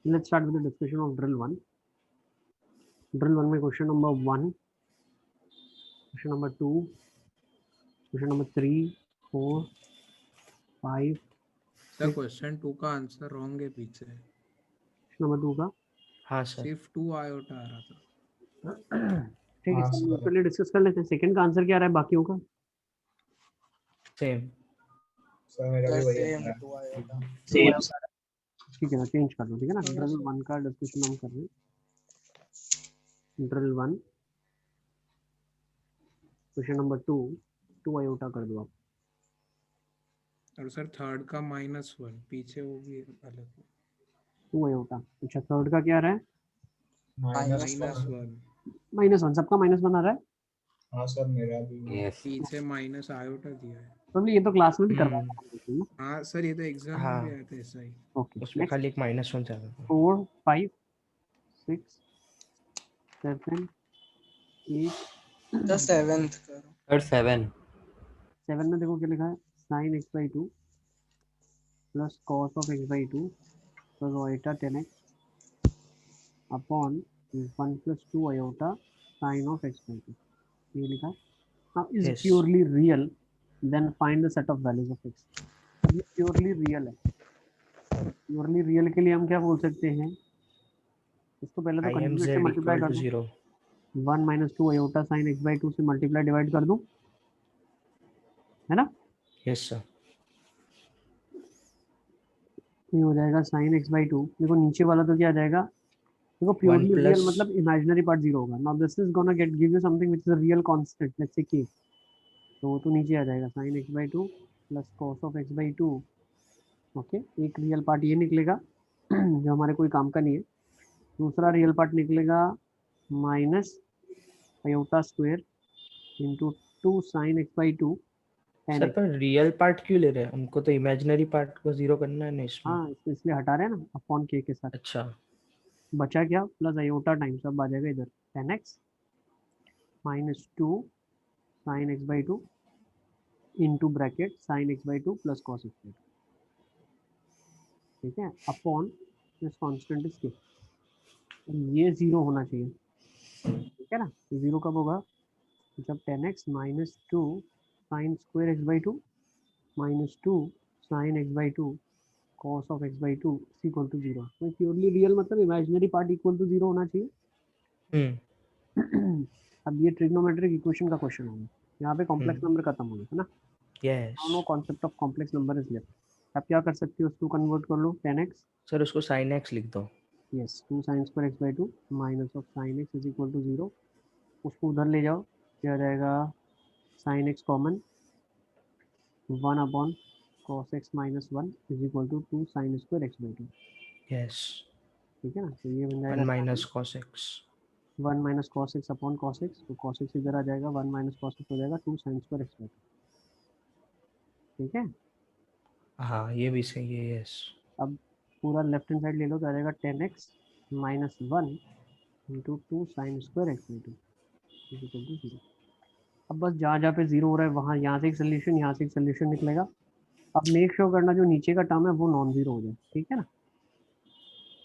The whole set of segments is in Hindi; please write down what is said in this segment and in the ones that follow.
Let's start with the discussion of drill 1. Drill 1 में question number 1, question number 2, question number 3, 4, 5. Sir question 2 का आंसर रॉन्ग है पीछे. question number 2 का हाँ सर. सिर्फ 2 आयोटा आ रहा था. ठीक है, हाँ, सब सर। म्यूचुअली डिस्कस कर लेते हैं. सेकंड का आंसर क्या आ रहा है बाकियों का? सेम. सर मेरा भी वही सेम है. 2 आयोटा. ठीक है ना, चेंज कर दो. ठीक है ना, ड्रिल 1 का डिस्कशन हम कर रहे हैं. ड्रिल 1 क्वेश्चन नंबर 2 2 आयोटा कर दो आप. और सर थर्ड का -1 पीछे वो भी अलग. 2 आयोटा. अच्छा, थर्ड का क्या आ रहा है? -1. -1 -1. सबका -1 आ रहा है. हाँ सर मेरा भी. यस पीछे माइनस आयोटा दिया है. तो ये तो क्लास में भी करवाया था. हाँ सर ये तो एग्जाम में भी आया था ऐसा ही. ओके, उसमें खाली एक -1 ज्यादा था. 4 5 6 7 8. द 7th करो. सर 7 7 में देखो क्या लिखा है, sin x/2 plus cos of x/2 plus iota 10x upon 1 plus 2 iota sin of x/2. ये लिखा है. Now is Yes. purely real, then find the set of values of x. अब ये purely real है. Purely real के लिए हम क्या बोल सकते हैं? इसको पहले तो I am कंजुगेट z से मल्टीप्लाई equal कर to दो. 0. 1 माइनस 2 iota sin x/2 से मल्टीप्लाई डिवाइड कर दूं, है ना? Yes sir. ये हो जाएगा sin x/2. देखो नीचे वाला तो क्या आ जाएगा, देखो प्योरली plus- रियल मतलब इमेजिनरी पार्ट 0 होगा. Now this is gonna get give you something which is a real constant, let's say k. तो वो तो नीचे आ जाएगा sin x/2 plus cos of x/2. Okay, एक रियल पार्ट ये निकलेगा जो हमारे कोई काम का नहीं है. दूसरा रियल पार्ट निकलेगा minus iota square into 2 sin x/2. Sir पर रियल पार्ट क्यों ले रहे हैं? हमको तो इमेजिनरी पार्ट को 0 करना है ना इसमें. हाँ, इसलिए हटा रहे हैं ना अपॉन k के साथ. अच्छा. बचा क्या, प्लस आयोटा टाइम्स अब आ जाएगा इधर 10x minus 2 sin x/2 into bracket sin x/2 plus cos x/2. ठीक है, upon this constant is k. ये 0 होना चाहिए. ठीक है ना, 0 कब होगा, जब 10x minus 2 sin square x/2 minus 2 sin x/2 cos of x/2 is equal to 0. तो प्योरली रियल मतलब इमेजिनरी पार्ट इक्वल टू 0 होना चाहिए. अब ये ट्रिग्नोमेट्रिक इक्वेशन का क्वेश्चन होगा. यहाँ पे कॉम्प्लेक्स नंबर खत्म हो गया है ना. Yes. No concept of complex number is left. आप क्या कर सकते हो, उसको कन्वर्ट कर लो 10x. सर उसको sin x लिख दो. Yes, 2 sin square x/2 minus of sin x is equal to 0. उसको उधर ले जाओ, क्या आ जाएगा, sin x common 1 upon cos x minus 1 is equal to 2 sin square x/2. Yes. ठीक है ना, तो ये बन 1 जाएगा minus cos x. 1 minus cos x upon cos x. तो cos x इधर आ जाएगा, 1 माइनस cos x हो जाएगा 2 sin स्क्वायर x/2. ठीक है, हाँ ये भी सही है. Yes. अब पूरा लेफ्ट हैंड साइड ले लो तो आ जाएगा 10x minus 1 into 2 sine square x/2 is equal to 0. अब बस जहाँ जहाँ पे 0 हो रहा है वहाँ यहाँ से एक सोल्यूशन, यहाँ से एक सोल्यूशन निकलेगा. अब मेक श्योर करना जो नीचे का टर्म है वो नॉन जीरो हो जाए. ठीक है ना,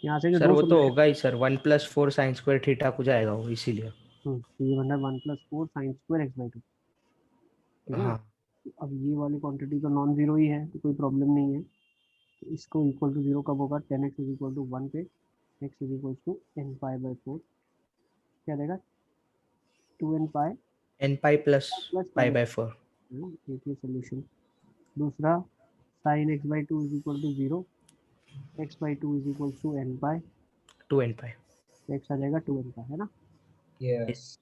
यहाँ से जो सर दो वो तो होगा ही सर. 1 + 4 sin स्क्वायर थीटा को जाएगा वो, इसीलिए. ये बन रहा है 1 + 4 साइन स्क्वायर x/2. ठीक है ना, हाँ. अब ये वाली क्वांटिटी तो नॉन जीरो ही है तो कोई प्रॉब्लम नहीं है. तो इसको इक्वल टू 0 कब होगा, 10x इज इक्वल टू 1 पे x is equal to n pi by 4. क्या देगा, 2n pi n pi plus pi by 4. एक ये सोल्यूशन. दूसरा sin x/2 is equal to 0, x/2 is equal to n pi, 2n pi. x आ जाएगा 2n पाई, है ना. यस.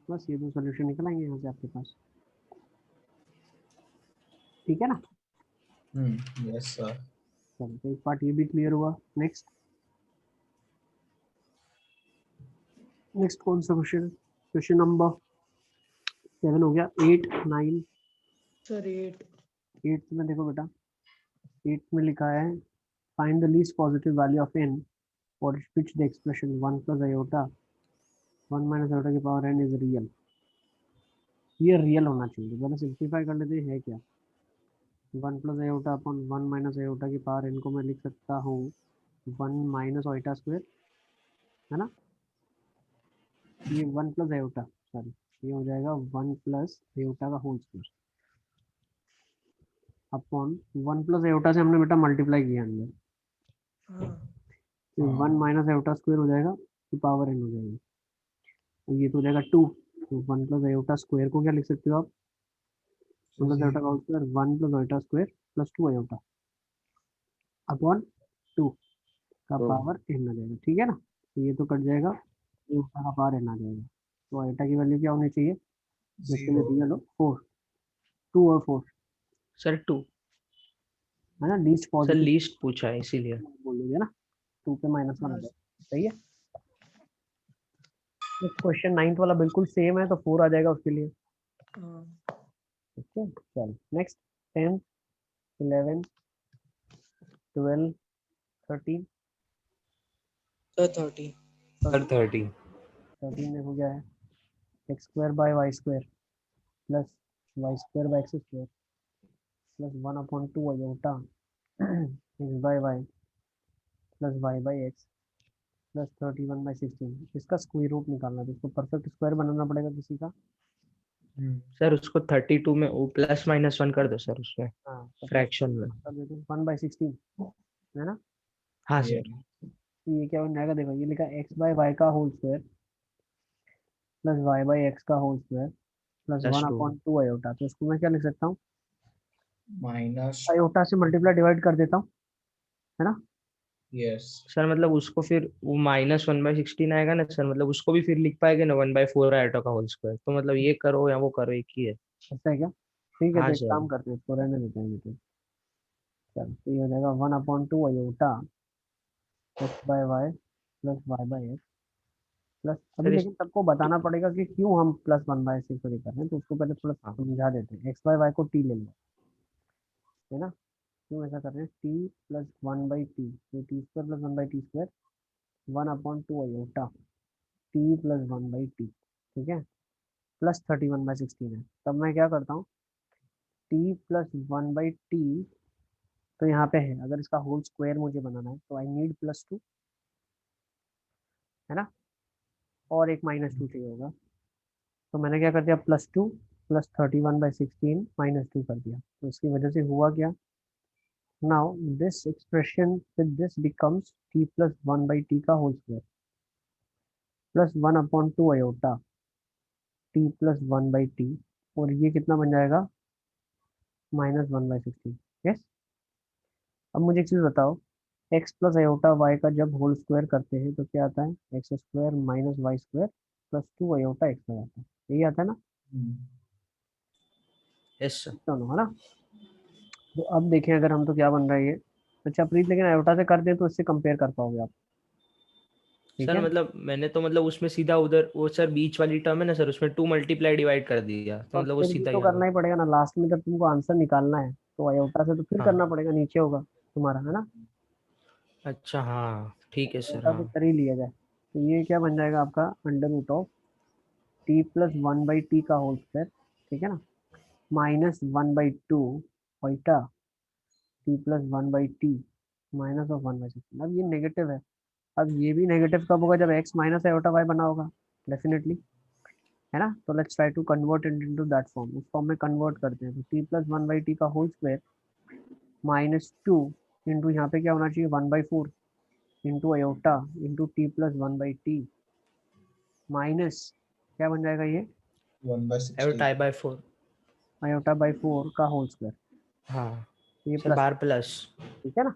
बस ये दो सोल्यूशन निकल आएंगे यहाँ से आपके पास. ठीक है ना. Yes sir. चलो, तो एक पार्ट ये भी क्लियर हुआ. नेक्स्ट कौन सा क्वेश्चन, क्वेश्चन नंबर 7 हो गया. 8 9 सर 8. 8 में देखो बेटा, 8 में लिखा है find the least positive value of n for which the expression 1 + iota 1 - iota की पावर n इज रियल. ये रियल होना चाहिए. पहले सिंप्लीफाई कर लेते हैं क्या. 1 + आयोटा अपॉन 1 - आयोटा की पावर n को मैं लिख सकता हूँ 1 माइनस आयोटा स्क्वायर, है ना, ये 1 प्लस आयोटा, सॉरी ये हो जाएगा 1 प्लस आयोटा का whole square upon 1 plus iota से हमने बेटा मल्टीप्लाई किया अंदर, हाँ तो 1 माइनस आयोटा स्क्वायर हो जाएगा, तो पावर n हो जाएगी, और ये तो हो जाएगा 2, तो 1 प्लस आयोटा स्क्वायर को क्या लिख सकते हो आप, 1 प्लस आयोटा का whole square 1 plus iota square plus 2 iota upon 2 का तो पावर n आ जाएगा, ठीक है ना, तो ये तो कट जाएगा, आयोटा का पावर n आ जाएगा, तो आयोटा की वैल्यू क्या होनी चाहिए, जिसके लिए रियल हो 4, 2 और 4, सर 2, है ना, लीस्ट सर पॉजिटिव लीस्ट पूछा है इसीलिए। बोलोगे ना, 2 पे -1 आ हाँ जाएगा, सही है। क्वेश्चन 9th वाला बिल्कुल सेम है, तो 4 आ जाएगा उसके लिए, हाँ ठीक है। चलो नेक्स्ट, 10, 11, 12, 13, सर 30 सर 30 13 देखो क्या है, x square by y square plus Y square by x square plus 1/2 iota x by y plus y by x plus 31/16, इसका स्क्वायर रूट निकालना है, तो इसको परफेक्ट स्क्वायर बनाना पड़ेगा किसी का, सर उसको 32 में प्लस माइनस 1 कर दो सर उसमें, हाँ तो फ्रैक्शन में। 1/16, है ना, हाँ Yeah. सर। तो ये क्या बन जाएगा, देखो ये लिखा एक्स बाय वाई का whole square plus y by x का whole square plus plus 2 1/2 iota, तो इसको मैं क्या लिख सकता हूँ, Minus. आयोटा से मल्टीप्लाई डिवाइड कर देता हूँ, है ना, Yes. सर मतलब उसको फिर वो -1/16 आएगा ना सर, मतलब उसको भी फिर लिख पाएंगे ना 1/4 आयोटा का होल स्क्वायर, तो मतलब ये करो या वो करो एक ही है। ऐसा है क्या, ठीक है, हाँ तो एक सर। काम करते हैं, इसको रहने देते हैं, तो चलो, तो ये हो जाएगा 1/2 iota x by y plus y by x plus, अभी सर इस लेकिन सबको बताना पड़ेगा कि क्यों हम +1/6 कर रहे हैं, तो उसको पहले थोड़ा हाँ समझा देते हैं, एक्स बाय वाई को टी ले लो, है ना, क्यों ऐसा कर रहे हैं, टी प्लस 1/t, तो T square plus 1/t square 1/2 iota T plus 1/t, ठीक है, प्लस 31/16 है, तब मैं क्या करता हूँ, टी प्लस 1/t, तो यहाँ पे है, अगर इसका होल स्क्वायर मुझे बनाना है तो आई नीड +2, है ना, और एक -2 चाहिए होगा, तो मैंने क्या कर दिया, +2 प्लस 31/16 -2 कर दिया, तो इसकी वजह से हुआ क्या, now this expression with this becomes t plus 1/t का whole square plus 1/2 iota t plus 1/t, और ये कितना बन जाएगा, -1/16, यस। अब मुझे एक चीज़ बताओ, x प्लस आयोटा वाई का जब होल स्क्वायर करते हैं तो क्या आता है, x square minus Y square plus 2 iota x आ जाता है, यही आता है ना, यस सर। दोनों, है ना, तो अब देखें अगर हम, तो क्या बन रहा है ये, अच्छा प्रीत, लेकिन आयोटा से कर दें तो इससे कंपेयर कर पाओगे आप, ठीक सर है, मतलब मैंने तो मतलब उसमें सीधा उधर वो सर बीच वाली टर्म है ना सर, उसमें 2 मल्टीप्लाई डिवाइड कर दिया, तो और मतलब वो फिर भी सीधा तो ही आ करना गया। ही पड़ेगा ना, लास्ट में जब तुमको आंसर निकालना है तो आयोटा से तो फिर हाँ करना पड़ेगा, नीचे होगा तुम्हारा, है ना, अच्छा हाँ ठीक है सर। आयोटा से हाँ कर ही लिया जाए, तो ये क्या बन जाएगा आपका √ऑफ टी प्लस 1/t का होल स्क्वायर, ठीक है ना, -1/2 आयोटा टी प्लस 1/t -1/16, अब ये नेगेटिव है, अब ये भी नेगेटिव कब होगा, जब x माइनस आयोटा y बना होगा, डेफिनेटली, है ना, तो let's try to convert it into that form, उस फॉर्म में कन्वर्ट करते हैं, तो t प्लस 1/t का होल स्क्वायर -2 इंटू यहाँ पे क्या होना चाहिए, 1/4 into iota into T plus 1/t minus, क्या बन जाएगा ये, 1/16. Iota bye 4। आयोटा बाई 4 का होल स्क्वायर, हाँ ये सर प्लस, बार प्लस ठीक है ना,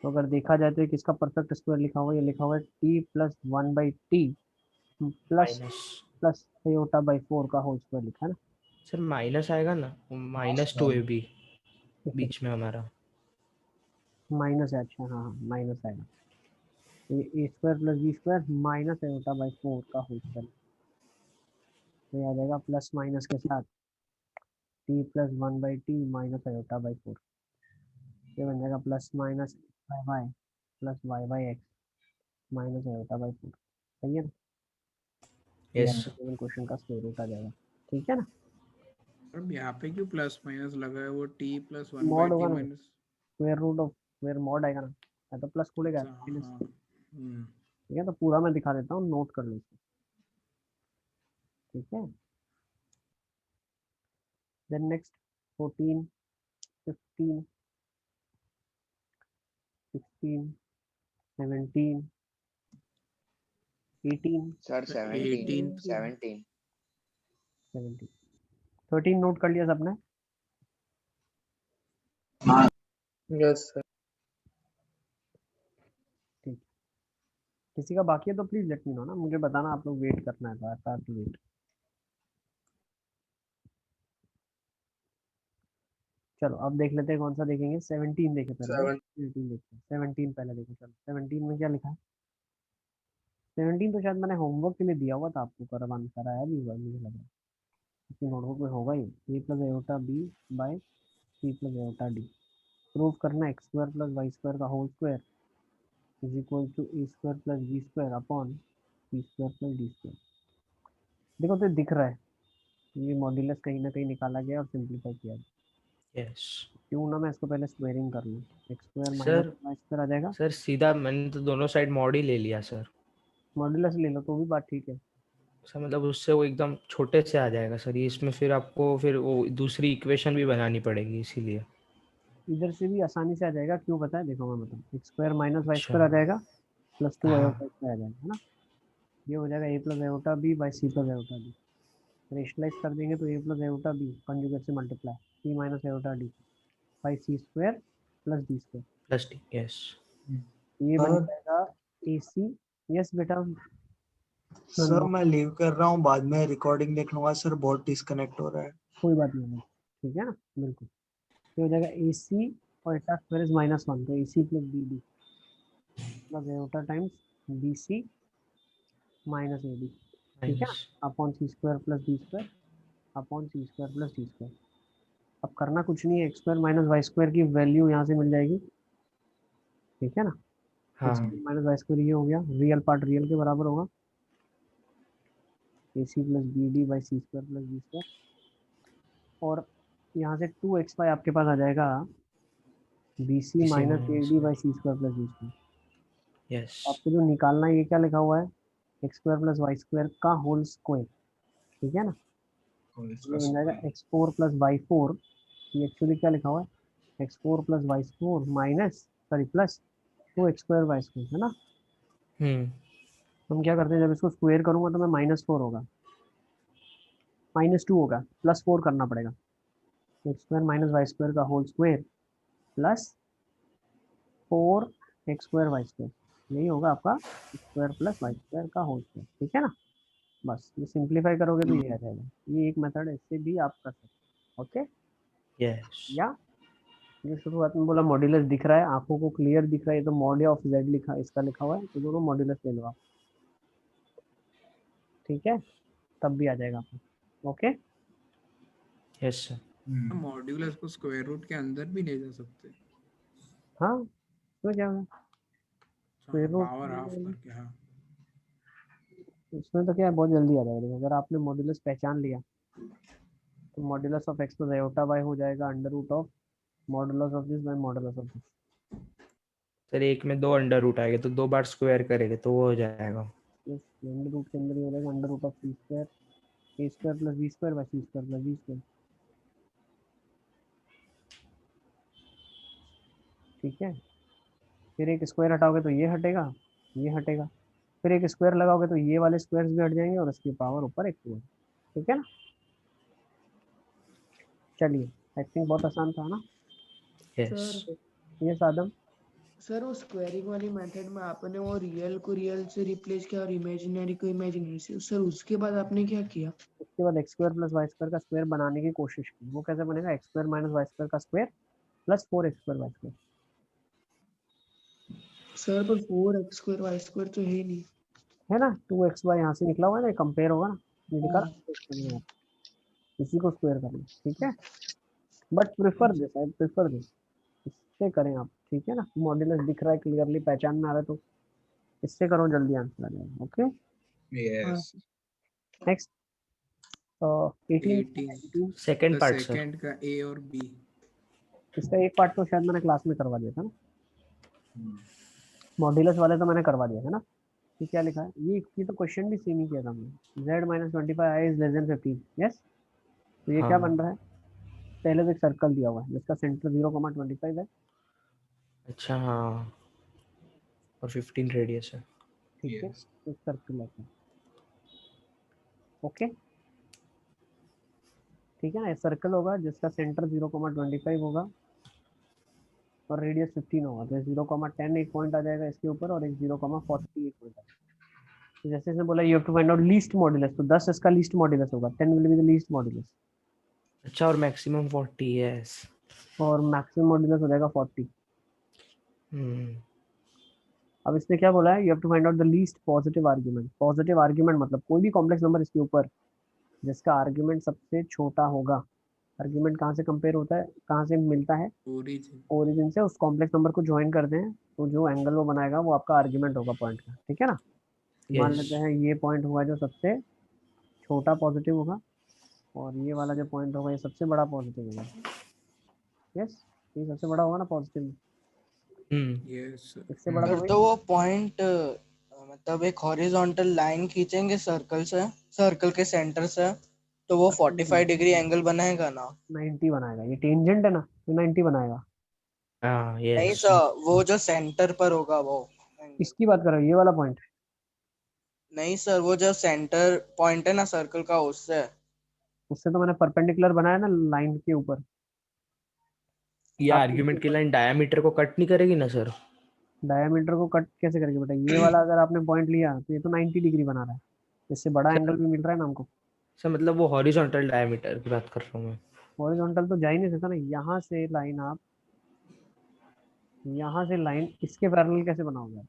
तो अगर देखा जाए तो ये किसका परफेक्ट स्क्वायर लिखा हुआ है, ये लिखा हुआ है t plus 1/t plus minus. Plus iota by 4 का होल स्क्वायर लिखा है ना, सर माइनस आएगा ना, -2 है भी बीच में हमारा। माइनस है, अच्छा हाँ हाँ माइनस आएगा, तो ये a² plus b² minus iota by 4 का होल स्क्वायर, तो ये आ जाएगा प्लस माइनस के साथ t plus 1/t minus iota by 4, ये बन जाएगा plus minus by y plus y by x minus iota by 4, सही है ना, ये यस आपके केवल क्वेश्चन का स्क्वायर रूट आ जाएगा, ठीक है ना, अब यहाँ पे क्यों प्लस माइनस लगा है, वो t प्लस मॉड होगा 1/t ना, minus. Square root of square mod आएगा ना, तो प्लस खुलेगा अच्छा, माइनस। हाँ, ठीक है, तो पूरा मैं दिखा देता हूँ, नोट कर लो इसको। ठीक है, देन नेक्स्ट 14, 15, 16, 17, 18, सर 18 17 17, 13 नोट कर लिया सबने? Yes sir. ठीक, किसी का बाकी है तो प्लीज लेट मी नो ना, मुझे बताना, आप लोग वेट करना है तो आई हैव टू वेट। चलो अब देख लेते हैं, कौन सा देखेंगे? 17 देखे पहले, 17 देखते हैं, 17 पहले देखो। चलो 17 में क्या लिखा है? 17 तो शायद मैंने होमवर्क के लिए दिया हुआ था आपको, करवान कराया भी हुआ है, मुझे लग रहा है इसकी नोटबुक में होगा ही। A plus iota b by c plus iota d. Prove करना x square plus Y square का whole square is equal to a square plus b square upon c square plus d square. देखो तो दिख रहा है, ये मॉड्यूलस कहीं ना कहीं निकाला गया और सिंप्लीफाई किया गया। यस क्यों ना मैं इसको पहले स्क्वायरिंग कर लूँ, x square minus sir. Y square आ जाएगा। सर सीधा मैंने तो दोनों साइड मॉड ही ले लिया सर। मॉड्यूलस ले लो तो भी बात ठीक है। सर मतलब उससे वो एकदम छोटे से आ जाएगा सर, ये इसमें फिर आपको फिर वो दूसरी इक्वेशन भी बनानी पड़ेगी इसीलिए। इधर से भी आसानी से आ जाएगा, क्यों पता है? देखो मैं बताऊँ, एक्स स्क्वायर माइनस वाई अच्छा स्क्वायर आ जाएगा प्लस 2 हाँ आयोटा स्क्वायर आ जाएगा, है ना। ये हो जाएगा a plus iota b by c plus iota d. Rationalise कर देंगे तो a plus iota b conjugate से multiply c minus iota d by c square plus d square. Plus d yes. ये बन सर जाएगा ए सी। यस बेटा। सर मैं लीव कर रहा हूँ, बाद में रिकॉर्डिंग देख लूंगा सर, बहुत डिस्कनेक्ट हो रहा है। कोई बात नहीं है, ठीक है ना, बिल्कुल। ये हो जाएगा ए सी और एटा स्क्वायर इज -1, तो a c plus b d plus iota times b c minus a d. ठीक है ना, minus upon c square plus d square upon c square plus d square. अब करना कुछ नहीं है, x square minus Y square की वैल्यू यहाँ से मिल जाएगी। ठीक है ना, हाँ x square minus Y square ये हो गया, रियल पार्ट रियल के बराबर होगा, a c plus b d by c square plus d square. और यहाँ से 2xy आपके पास आ जाएगा बी सी इसी minus a minus d by c square plus d square. Yes आपको जो निकालना है, ये क्या लिखा हुआ है? X square plus Y square का होल स्क्वायर। ठीक है ना, ये बन जाएगा x four plus y four. ये एक्चुअली क्या लिखा हुआ है? X four plus y four minus sorry plus 2x square y square, है ना। हम क्या करते हैं, जब इसको स्क्वायर करूंगा तो मैं -4 होगा, -2 होगा, +4 करना पड़ेगा। X square minus Y square का whole square plus 4x square y square, यही होगा आपका स्क्वायर प्लस वाई स्क्वायर का होल स्क्वायर। ठीक है ना, बस ये सिंप्लीफाई करोगे तो ये आ जाएगा। ये एक मेथड है, इससे भी आप कर सकते हो। ओके, यस या जो शुरुआत में बोला मॉड्यूलस दिख रहा है, आंखों को क्लियर दिख रहा है, तो मॉड ऑफ जेड लिखा, इसका लिखा हुआ है, तो दोनों मॉड्यूलस ले लो आप। ठीक है, तब भी आ जाएगा आपको। Okay, yes sir. मॉड्यूलस को स्क्वायर रूट के अंदर भी ले जा सकते। हाँ तो क्या होगा, स्क्वायर रूट पावर हाफ करके, हाँ। इसमें तो क्या है, बहुत जल्दी आ जाएगा। अगर आपने मॉड्यूलस पहचान लिया तो modulus of x plus iota y हो जाएगा under root of modulus of this by modulus of this. Sir एक में 2 अंडर रूट आएगा तो 2 बार स्क्वायर करेंगे तो वो हो जाएगा। इस अंडर रूट के अंदर ये हो जाएगा under root of c square a square plus b square by c square plus b square. ठीक है, फिर एक स्क्वायर हटाओगे तो ये हटेगा, ये हटेगा, फिर एक स्क्वायर लगाओगे तो ये वाले स्क्वायर्स भी हट जाएंगे और इसकी पावर ऊपर एक हुआ। ठीक है ना, चलिए, आई थिंक बहुत आसान था ना। यस सर ये सादम सर वो स्क्वायरिंग वाली मेथड में आपने वो रियल को रियल से रिप्लेस किया और इमेजिनरी को इमेजिनरी से, सर उसके बाद आपने क्या किया? उसके बाद x square plus Y square का स्क्वायर बनाने की कोशिश की। वो कैसे बनेगा? X square minus Y square का square plus 4x square y square. Sir पर 4x स्क्वायर वाई स्क्वायर तो है ही नहीं। है ना, 2xy यहाँ से निकला हुआ है ना, कंपेयर होगा ना, ये दिखा रहा, इसी को स्क्वायर करना। ठीक है, but prefer this, I prefer this, इससे करें आप। ठीक है ना, मॉड्यूलस दिख रहा है क्लियरली, पहचान में आ रहा है, तो इससे करो, जल्दी आंसर आ जाएगा। Okay, yes next 18 18 second the part sir. Second का ए और बी। इसका एक पार्ट तो शायद मैंने क्लास में करवा दिया था ना। मॉड्यूलस वाले तो मैंने करवा दिया है ना। ये क्या लिखा है, ये तो क्वेश्चन भी सेम ही किया था हमने, z minus 25 i is less than 15। Yes, तो ये क्या हाँ। बन रहा है, पहले तो एक सर्कल दिया हुआ है जिसका सेंटर 0,25 है। अच्छा हाँ, और 15 रेडियस है। ठीक है, Yes. एक सर्कल है। ओके, ठीक है ना, एक सर्कल होगा जिसका सेंटर 0,25 होगा और रेडियस 15 होगा, तो 0,10 एक पॉइंट आ जाएगा इसके ऊपर और एक 0,40 एक पॉइंट आ जाएगा। तो जैसे इसने बोला you have to find out least modulus, तो 10 इसका लीस्ट मॉड्यूलस होगा, 10 will be the least modulus अच्छा, और मैक्सिमम 40। यस। और मैक्सिमम मॉड्यूलस हो जाएगा 40। हम्म। अब इसने क्या बोला है, you have to find out the least positive argument. Positive argument मतलब कोई भी कॉम्प्लेक्स नंबर इसके ऊपर जिसका आर्ग्यूमेंट सबसे छोटा होगा। आर्ग्यूमेंट कहाँ से कंपेयर होता है, कहाँ से मिलता है, Origin. ओरिजिन से। उस कॉम्प्लेक्स नंबर को ज्वाइन करते हैं तो जो एंगल वो बनाएगा वो आपका आर्ग्यूमेंट होगा पॉइंट का। ठीक है ना, मान यस। लेते हैं ये पॉइंट हुआ जो सबसे छोटा पॉजिटिव होगा और ये वाला जो पॉइंट होगा ये सबसे बड़ा पॉजिटिव होगा। यस, ये सबसे बड़ा होगा ना पॉजिटिव में, Yes. sir. इससे बड़ा तो फिर वही। तो वो पॉइंट मतलब एक हॉरिजॉन्टल लाइन खींचेंगे सर्कल से, सर्कल के सेंटर से, तो वो 45 डिग्री एंगल बनाएगा ना। 90 बनाएगा, ये टेंजेंट है ना, तो 90 बनाएगा। हाँ नहीं यस। सर, वो जो सेंटर पर होगा वो एंगल। इसकी बात कर रहा हूँ, ये वाला पॉइंट। नहीं सर, वो जो सेंटर पॉइंट है ना सर्कल का, उससे। उससे तो मैंने परपेंडिकुलर बनाया ना लाइन के ऊपर। ये आपके आर्ग्यूमेंट की लाइन डायमीटर को कट नहीं करेगी ना सर? डायमीटर को कट कैसे करेंगे बेटा, ये वाला अगर आपने पॉइंट लिया तो ये तो 90 डिग्री बना रहा है, इससे बड़ा सर, एंगल भी मिल रहा है ना हमको। सर मतलब वो हॉरिजॉन्टल डायमीटर की बात कर रहा हूँ मैं। हॉरिजॉन्टल तो जा ही नहीं सकता ना, यहाँ से लाइन आप, यहाँ से लाइन इसके पैरेलल कैसे बनाओगे आप?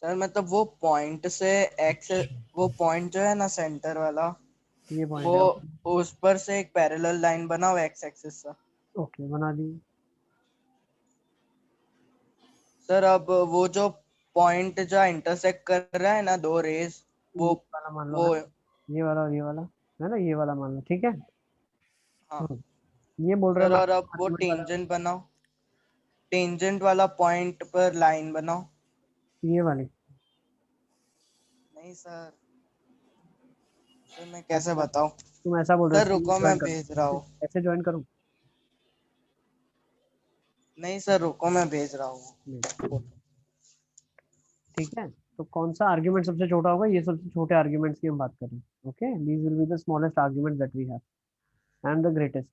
सर मतलब वो पॉइंट से एक्स, वो पॉइंट जो है ना सेंटर वाला, ये पॉइंट वो है, उस पर से एक पैरेलल लाइन बनाओ एक्स एक्सिस से। ओके बना दी। सर अब वो जो पॉइंट जो इंटरसेक्ट कर रहा है ना दो रेज, ये वो वाला मान लो है, वो ये वाला और ये वाला है ना, ये वाला मान लो। ठीक है, हाँ ये बोल रहे सर, हैं और अब वो आर्गुमेंट वाला, टेंजेंट बनाओ, टेंजेंट वाला पॉइंट पर लाइन बनाओ। ये वाली। नहीं सर, सर मैं कैसे बताऊं। तुम ऐसा बोल रहे हो, सर इसको रुको, ज्वाइन मैं करो, भेज रहा हूँ। ऐसे ज्वाइन करूँ। नहीं सर रुको, मैं भेज रहा हूँ। ठीक है, तो कौन सा आर्ग्यूमेंट सबसे छोटा होगा, ये सबसे छोटे आर्ग्यूमेंट्स की हम बात कर रहे हैं। Okay, these will be the smallest argument that we have and the greatest.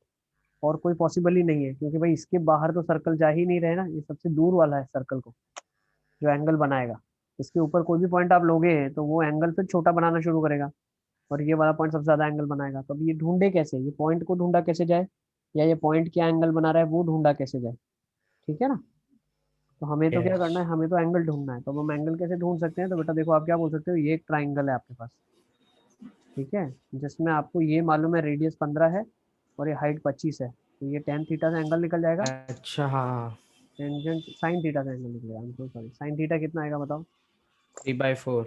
और कोई पॉसिबल ही नहीं है क्योंकि भाई इसके बाहर तो सर्कल जा ही नहीं रहे ना, ये सबसे दूर वाला है सर्कल को जो एंगल बनाएगा। इसके ऊपर कोई भी पॉइंट आप लोगे तो वो एंगल फिर छोटा बनाना शुरू करेगा और ये वाला पॉइंट सबसे ज्यादा एंगल बनाएगा। तो अब ये ढूंढे कैसे, ये पॉइंट को ढूंढा कैसे जाए, या ये पॉइंट क्या एंगल बना रहा है वो ढूंढा कैसे जाए। ठीक है ना, तो हमें तो क्या करना यस। है, हमें तो एंगल ढूंढना है। तो अब हम एंगल कैसे ढूंढ सकते हैं, तो बेटा देखो आप क्या बोल सकते हो, ये एक ट्राइंगल है आपके पास, ठीक है, जिसमें आपको ये मालूम है रेडियस 15 है और ये हाइट 25 है, तो ये tan थीटा से एंगल निकल जाएगा। अच्छा हाँ। टेंजेंट साइन थीटा से एंगल निकलेगा, I am so sorry, sine theta कितना आएगा बताओ। 3/4।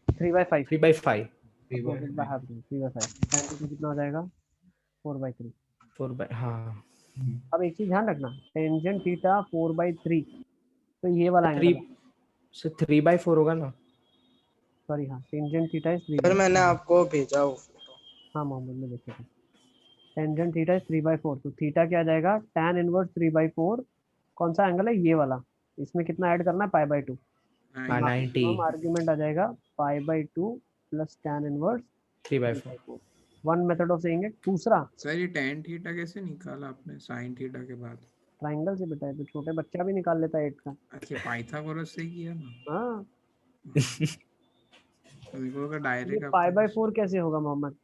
3/5, 3/5। Opposite by half, 3/5, sine theta कितना हो जाएगा 4/3। 4 हाँ। अब एक चीज ध्यान रखना, टेंजेंट थीटा 4/3, तो ये वाला थ्री एंगल है, से 3/4 होगा ना? सॉरी हाँ, tangent theta is 3 sir by, मैंने आपको भेजा वो फोटो। हाँ मोहम्मद में देखे थे, टेंजेंट थीटा इज 3/4, तो थीटा क्या आ जाएगा tan इनवर्स 3/4। कौन सा एंगल है, ये वाला, इसमें कितना ऐड करना है π/2, तो हाँ 90। मैक्सिमम आर्ग्यूमेंट आ जाएगा π/2 plus tan inverse 3/4। 3/4। One method of saying it. दूसरा, सर ये tan थीटा कैसे निकाला आपने sin थीटा के बाद? ट्राइंगल से बेटा है तो छोटे बच्चा भी निकाल लेता है 8 का। अच्छा, पाइथागोरस से ही किया ना? हाँ, तो मेरे को लगा ये डायरेक्ट आपने π/4 कैसे होगा मोहम्मद,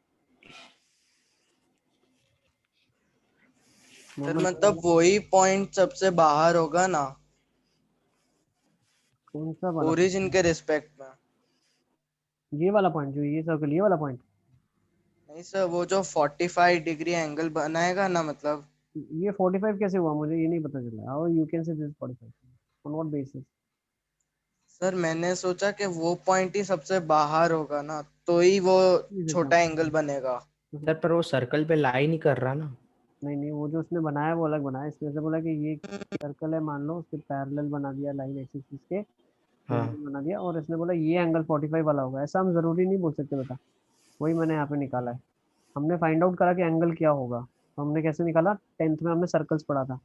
सर मोहम्मद मतलब वही पॉइंट सबसे बाहर होगा ना, कौन सा वाला, ओरिजिन के रिस्पेक्ट में। ये वाला पॉइंट जो ये सर्कल, ये वाला पॉइंट, नहीं सर, वो जो 45 डिग्री एंगल बनाएगा ना, मतलब ये 45 कैसे हुआ, मुझे ये नहीं पता चला। How you can say this 45 on what basis. Sir मैंने सोचा कि वो पॉइंट ही सबसे बाहर होगा ना, तो ही वो छोटा एंगल बनेगा। सर पर वो सर्कल पे लाई नहीं कर रहा ना। नहीं नहीं, वो जो उसने बनाया वो अलग बनाया। इसने से बोला कि ये सर्कल है मान लो, उसके पैरेलल बना दिया लाइन एक्सिस के, हाँ टेंजेंट बना दिया, और इसने बोला ये एंगल 45 वाला होगा। ऐसा हम जरूरी नहीं बोल सकते बेटा, वही मैंने यहाँ पे निकाला है। हमने फाइंड आउट करा कि एंगल क्या होगा, तो हमने कैसे निकाला, 10th में हमने सर्कल्स पढ़ा था।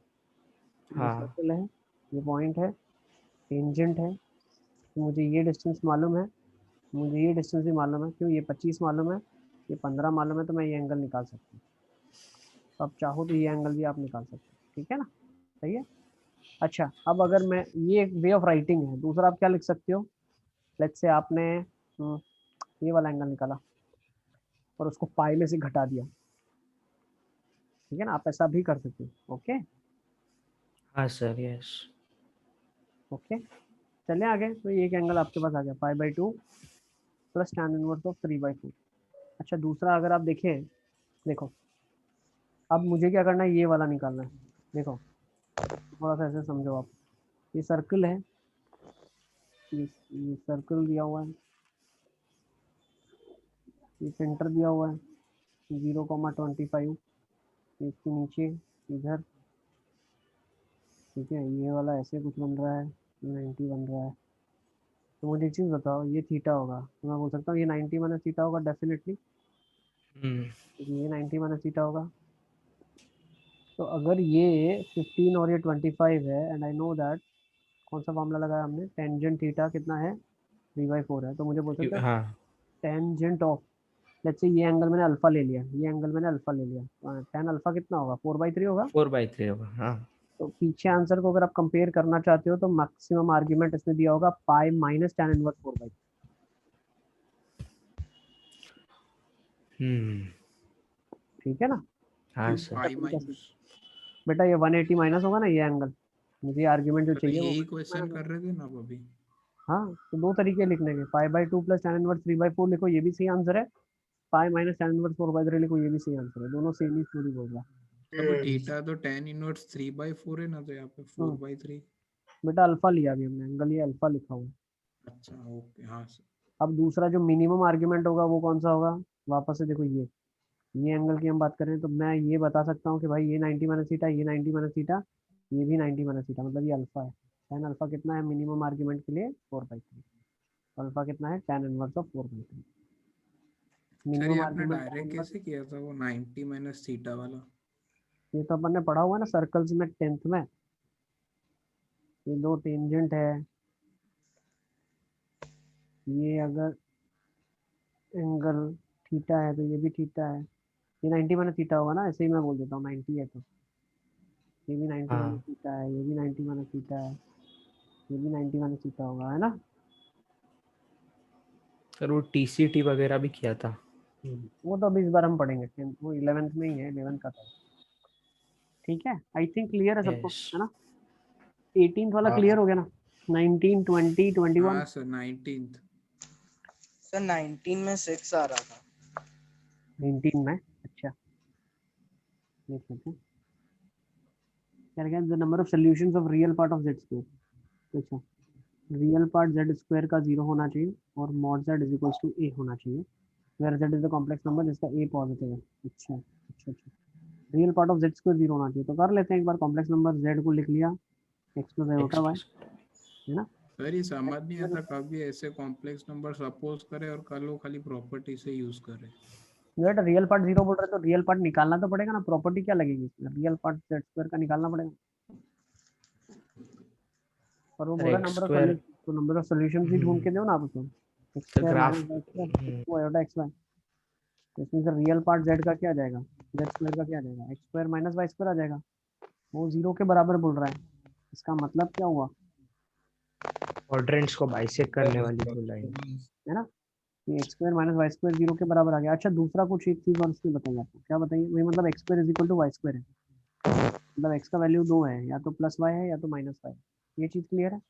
ये हाँ सर्कल है, ये पॉइंट है, टेंजेंट है, तो मुझे ये डिस्टेंस मालूम है, मुझे ये डिस्टेंस भी मालूम है, क्यों, ये 25 मालूम है, ये 15 मालूम है, तो मैं ये एंगल निकाल सकता हूँ। तो आप चाहो तो ये एंगल भी आप निकाल सकते हो, ठीक है ना, सही है। अच्छा, अब अगर मैं, ये एक वे ऑफ राइटिंग है। दूसरा आप क्या लिख सकते हो, लेट्स से आपने ये वाला एंगल निकाला और उसको पाई में से घटा दिया, ठीक है ना, आप ऐसा भी कर सकते हो। ओके हाँ सर, यस। ओके, चलिए आगे। तो ये एक एंगल आपके पास आ गया, पाई/2 प्लस tan इनवर्स ऑफ 3/4। अच्छा, दूसरा अगर आप देखें, देखो अब मुझे क्या करना है, ये वाला निकालना है। देखो थोड़ा सा ऐसे समझो आप, ये सर्कल है, ये सर्कल दिया हुआ है, ये सेंटर दिया हुआ है 0,25, इसके नीचे इधर, ठीक है, ये वाला ऐसे कुछ बन रहा है, 90 बन रहा है। तो मुझे एक चीज़ बताओ, ये थीटा होगा, तो मैं बोल सकता हूँ ये 90 माइनस थीटा होगा डेफिनेटली, ये 90 माइनस थीटा होगा। तो अगर ये 15 और ये 25 है, एंड आई नो दैट, कौन सा फॉर्मूला लगाया हमने, टेंजेंट थीटा कितना है, 3/4 है, तो मुझे बोल सकते हैं हाँ टेंजेंट ऑफ, लेट्स से ये एंगल मैंने अल्फा ले लिया, ये एंगल मैंने अल्फा ले लिया, tan अल्फा कितना होगा, 4/3 होगा। 4/3 होगा, हाँ। तो पीछे आंसर को अगर आप कंपेयर करना चाहते हो तो मैक्सिमम आर्ग्यूमेंट इसमें दिया होगा पाई माइनस tan इनवर्स 4/3, ठीक है ना। हाँ सर। Pi minus. बेटा ये 180 माइनस होगा ना ये एंगल, मुझे आर्ग्यूमेंट जो तो चाहिए वो यही 180 क्वेश्चन माइनस कर होगा। रहे थे ना आप अभी। हाँ, तो दो तरीके लिखने के, पाई/2 प्लस tan इनवर्स 3/4 लिखो, ये भी सही आंसर है, पाई माइनस tan इनवर्स 4/3 लिखो, ये भी सही आंसर है, दोनों सेम ही स्टोरी बोल रहा अब थीटा तो tan इनवर्स 3/4 है ना, तो यहाँ पे है। 4/3। बेटा अल्फा लिया अभी हमने एंगल, ये अल्फा लिखा हुआ है। अच्छा ओके, हाँ सर। अब दूसरा जो मिनिमम आर्ग्यूमेंट होगा वो कौन सा होगा, वापस से देखो, ये एंगल की हम बात करें तो मैं ये बता सकता हूँ कि भाई ये 90 माइनस थीटा, ये 90 माइनस थीटा, ये भी 90 माइनस थीटा, मतलब ये अल्फा है। tan अल्फा कितना है मिनिमम आर्ग्यूमेंट के लिए, 4/3। अल्फा कितना है, tan इनवर्स ऑफ 4/3। सर ये मिनिमम आपने आर्ग्यूमेंट tan डायरेक्ट इनवर्स, कैसे किया था वो 90 माइनस थीटा वाला। ये तो अपन ने पढ़ा हुआ है ना सर्कल्स में 10th में, ये दो टेंजेंट है, ये अगर एंगल थीटा है तो ये भी थीटा है, ये 90 माइनस थीटा होगा ना, ऐसे ही मैं बोल देता हूँ 90 है, तो ये भी 90 माइनस हाँ थीटा है, ये भी 90 माइनस थीटा है, ये भी 90 माइनस थीटा होगा, है ना। सर, वो TCT वगैरह भी किया था। वो तो अभी इस बार हम पढ़ेंगे, वो 11th में ही है, 11th का था, ठीक है। आई थिंक क्लियर है सबको, यस। है ना। 18th वाला हाँ क्लियर हो गया ना, 19 20 21। हाँ सर 19th। सर 19 में 6 आ रहा था। 19 में, अच्छा देख लेते हैं क्या क्या, the number of solutions of real part of Z square. अच्छा, रियल पार्ट जेड स्क्वायर का 0 होना चाहिए और mod z is equals to a होना चाहिए, where z is the complex number जिसका ए पॉजिटिव है। अच्छा अच्छा अच्छा, real part of Z square 0 होना चाहिए, तो कर लेते हैं एक बार, कॉम्प्लेक्स नंबर जेड को लिख लिया, एक्स प्लस आयोटा वाई, है ना। सर ये समझ नहीं आता कभी ऐसे कॉम्प्लेक्स नंबर सपोज करे और कल वो खाली प्रॉपर्टी से यूज करे। बेटा रियल पार्ट 0 बोल रहे तो रियल पार्ट निकालना तो पड़ेगा ना, प्रॉपर्टी क्या लगेगी इसमें, रियल पार्ट जेड स्क्वायर का निकालना पड़ेगा। और वो सर बोल रहा है x number of square. Solution, तो नंबर ऑफ सॉल्यूशन भी ढूंढ के दो ना आप उसको, x sir square graph. Minus Y square x iota x y, तो इसमें से रियल पार्ट जेड का क्या आ जाएगा, जेड स्क्वायर का क्या आ जाएगा, x square minus Y square आ जाएगा, वो 0 के बराबर बोल रहा है, इसका मतलब क्या हुआ, क्वाड्रेंट्स को बाइसेक्ट करने वाली दो लाइन। है ना, ये x square minus Y square 0 के बराबर आ गया। अच्छा, दूसरा कुछ एक चीज और इसमें बताइए आपको, क्या बताइए, वही मतलब x square is equal to y square है, मतलब एक्स का वैल्यू 2 है, या तो प्लस वाई है या तो माइनस वाई, ये चीज क्लियर है।